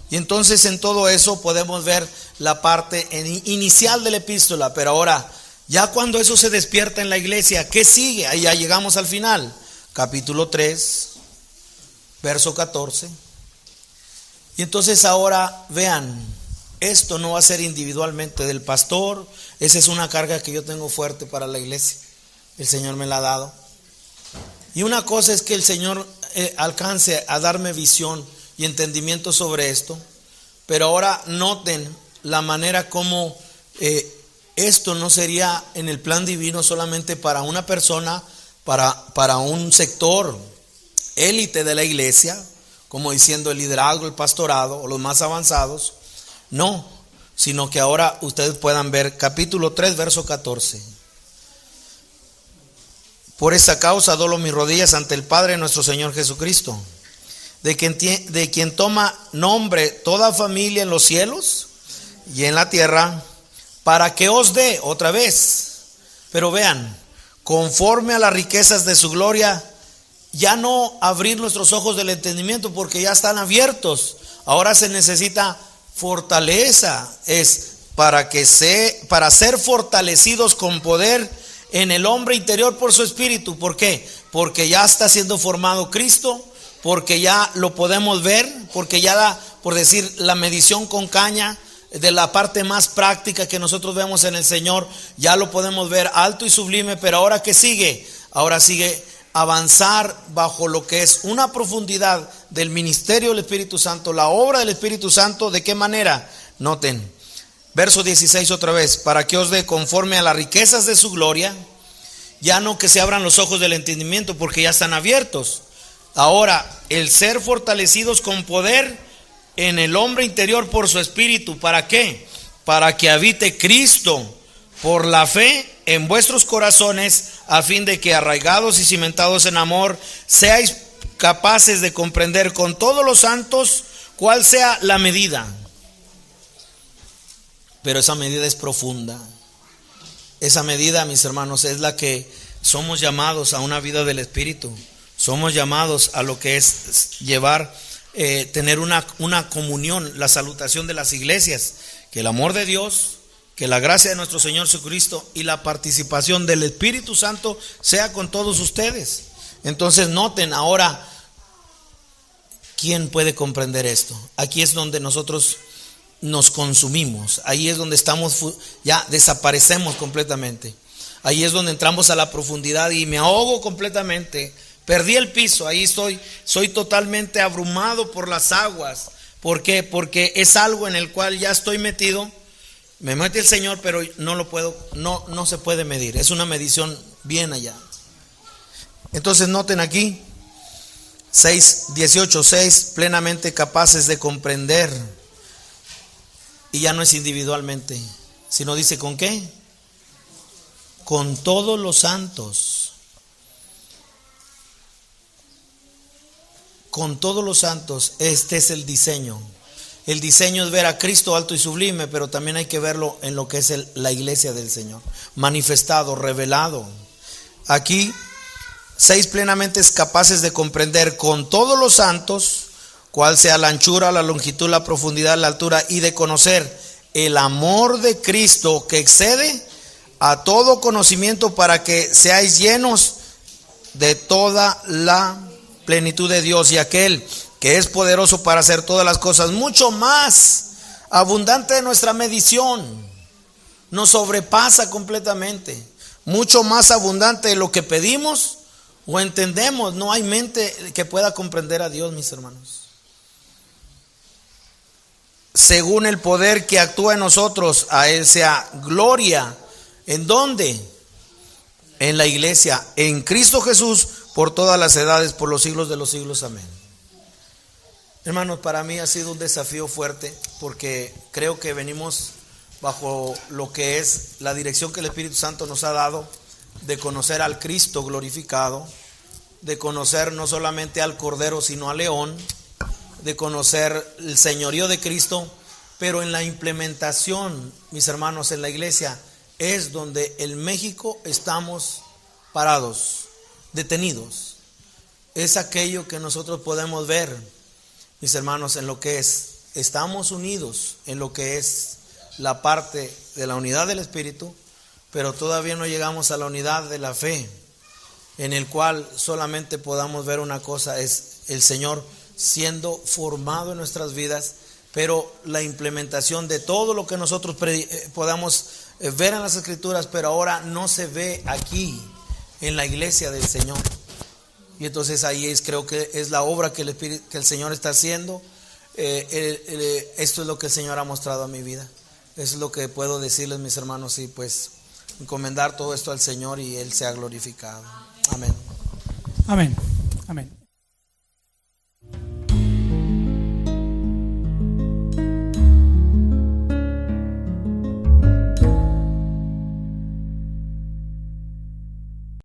Y entonces en todo eso podemos ver la parte inicial de la epístola. Pero ahora, ya cuando eso se despierta en la iglesia, ¿qué sigue? Ahí ya llegamos al final. Capítulo 3, verso 14. Y entonces ahora vean, esto no va a ser individualmente del pastor. Esa es una carga que yo tengo fuerte para la iglesia. El Señor me la ha dado. Y una cosa es que el Señor alcance a darme visión y entendimiento sobre esto. Pero ahora noten la manera como esto no sería en el plan divino solamente para una persona, para un sector élite de la iglesia, como diciendo el liderazgo, el pastorado o los más avanzados. No, sino que ahora ustedes puedan ver capítulo 3, verso 14. Por esta causa doblo mis rodillas ante el Padre de nuestro Señor Jesucristo, de quien toma nombre toda familia en los cielos y en la tierra, para que os dé otra vez. Pero vean, conforme a las riquezas de su gloria, ya no abrir nuestros ojos del entendimiento porque ya están abiertos. Ahora se necesita fortaleza, es para ser fortalecidos con poder en el hombre interior por su espíritu. ¿Por qué? Porque ya está siendo formado Cristo, porque ya lo podemos ver, porque ya por decir la medición con caña de la parte más práctica que nosotros vemos en el Señor, ya lo podemos ver alto y sublime. Pero ahora ¿qué sigue? Ahora sigue avanzar bajo lo que es una profundidad del ministerio del Espíritu Santo, la obra del Espíritu Santo. ¿De qué manera? Noten, verso 16 otra vez, para que os dé conforme a las riquezas de su gloria. Ya no que se abran los ojos del entendimiento porque ya están abiertos. Ahora, el ser fortalecidos con poder en el hombre interior por su espíritu. ¿Para qué? Para que habite Cristo por la fe en vuestros corazones, a fin de que arraigados y cimentados en amor, seáis capaces de comprender con todos los santos cuál sea la medida. Pero esa medida es profunda. Esa medida, mis hermanos, es la que somos llamados a una vida del Espíritu. Somos llamados a lo que es llevar, tener una comunión, la salutación de las iglesias. Que el amor de Dios, que la gracia de nuestro Señor Jesucristo y la participación del Espíritu Santo sea con todos ustedes. Entonces noten ahora, ¿quién puede comprender esto? Aquí es donde nosotros nos consumimos. Ahí es donde ya desaparecemos completamente. Ahí es donde entramos a la profundidad y me ahogo completamente. Perdí el piso, ahí soy totalmente abrumado por las aguas. ¿Por qué? Porque es algo en el cual ya estoy metido. Me mete el Señor, pero no lo puedo, no se puede medir. Es una medición bien allá. Entonces noten aquí, 6:18, 6 plenamente capaces de comprender. Y ya no es individualmente, sino dice ¿con qué? Con todos los santos. Con todos los santos. Este es el diseño. El diseño es ver a Cristo alto y sublime, pero también hay que verlo en lo que es la iglesia del Señor, manifestado, revelado. Aquí 6 plenamente capaces de comprender con todos los santos cuál sea la anchura, la longitud, la profundidad, la altura, y de conocer el amor de Cristo que excede a todo conocimiento, para que seáis llenos de toda la plenitud de Dios. Y aquel que es poderoso para hacer todas las cosas mucho más abundante de nuestra medición, nos sobrepasa completamente, mucho más abundante de lo que pedimos o entendemos. No hay mente que pueda comprender a Dios, mis hermanos. Según el poder que actúa en nosotros, a Él sea gloria. ¿En dónde? En la iglesia, en Cristo Jesús, por todas las edades, por los siglos de los siglos. Amén. Hermanos, para mí ha sido un desafío fuerte, porque creo que venimos bajo lo que es la dirección que el Espíritu Santo nos ha dado, de conocer al Cristo glorificado, de conocer no solamente al Cordero, sino al León, de conocer el señorío de Cristo, pero en la implementación, mis hermanos, en la iglesia, es donde en México estamos parados, detenidos. Es aquello que nosotros podemos ver, mis hermanos, en lo que estamos unidos en lo que es la parte de la unidad del Espíritu, pero todavía no llegamos a la unidad de la fe, en el cual solamente podamos ver una cosa, es el Señor siendo formado en nuestras vidas, pero la implementación de todo lo que nosotros podamos ver en las Escrituras, pero ahora no se ve aquí en la iglesia del Señor. Y entonces ahí creo que es la obra que el Señor está haciendo. Esto es lo que el Señor ha mostrado a mi vida. Eso es lo que puedo decirles, mis hermanos, y pues encomendar todo esto al Señor y Él sea glorificado. Amén. Amén. Amén.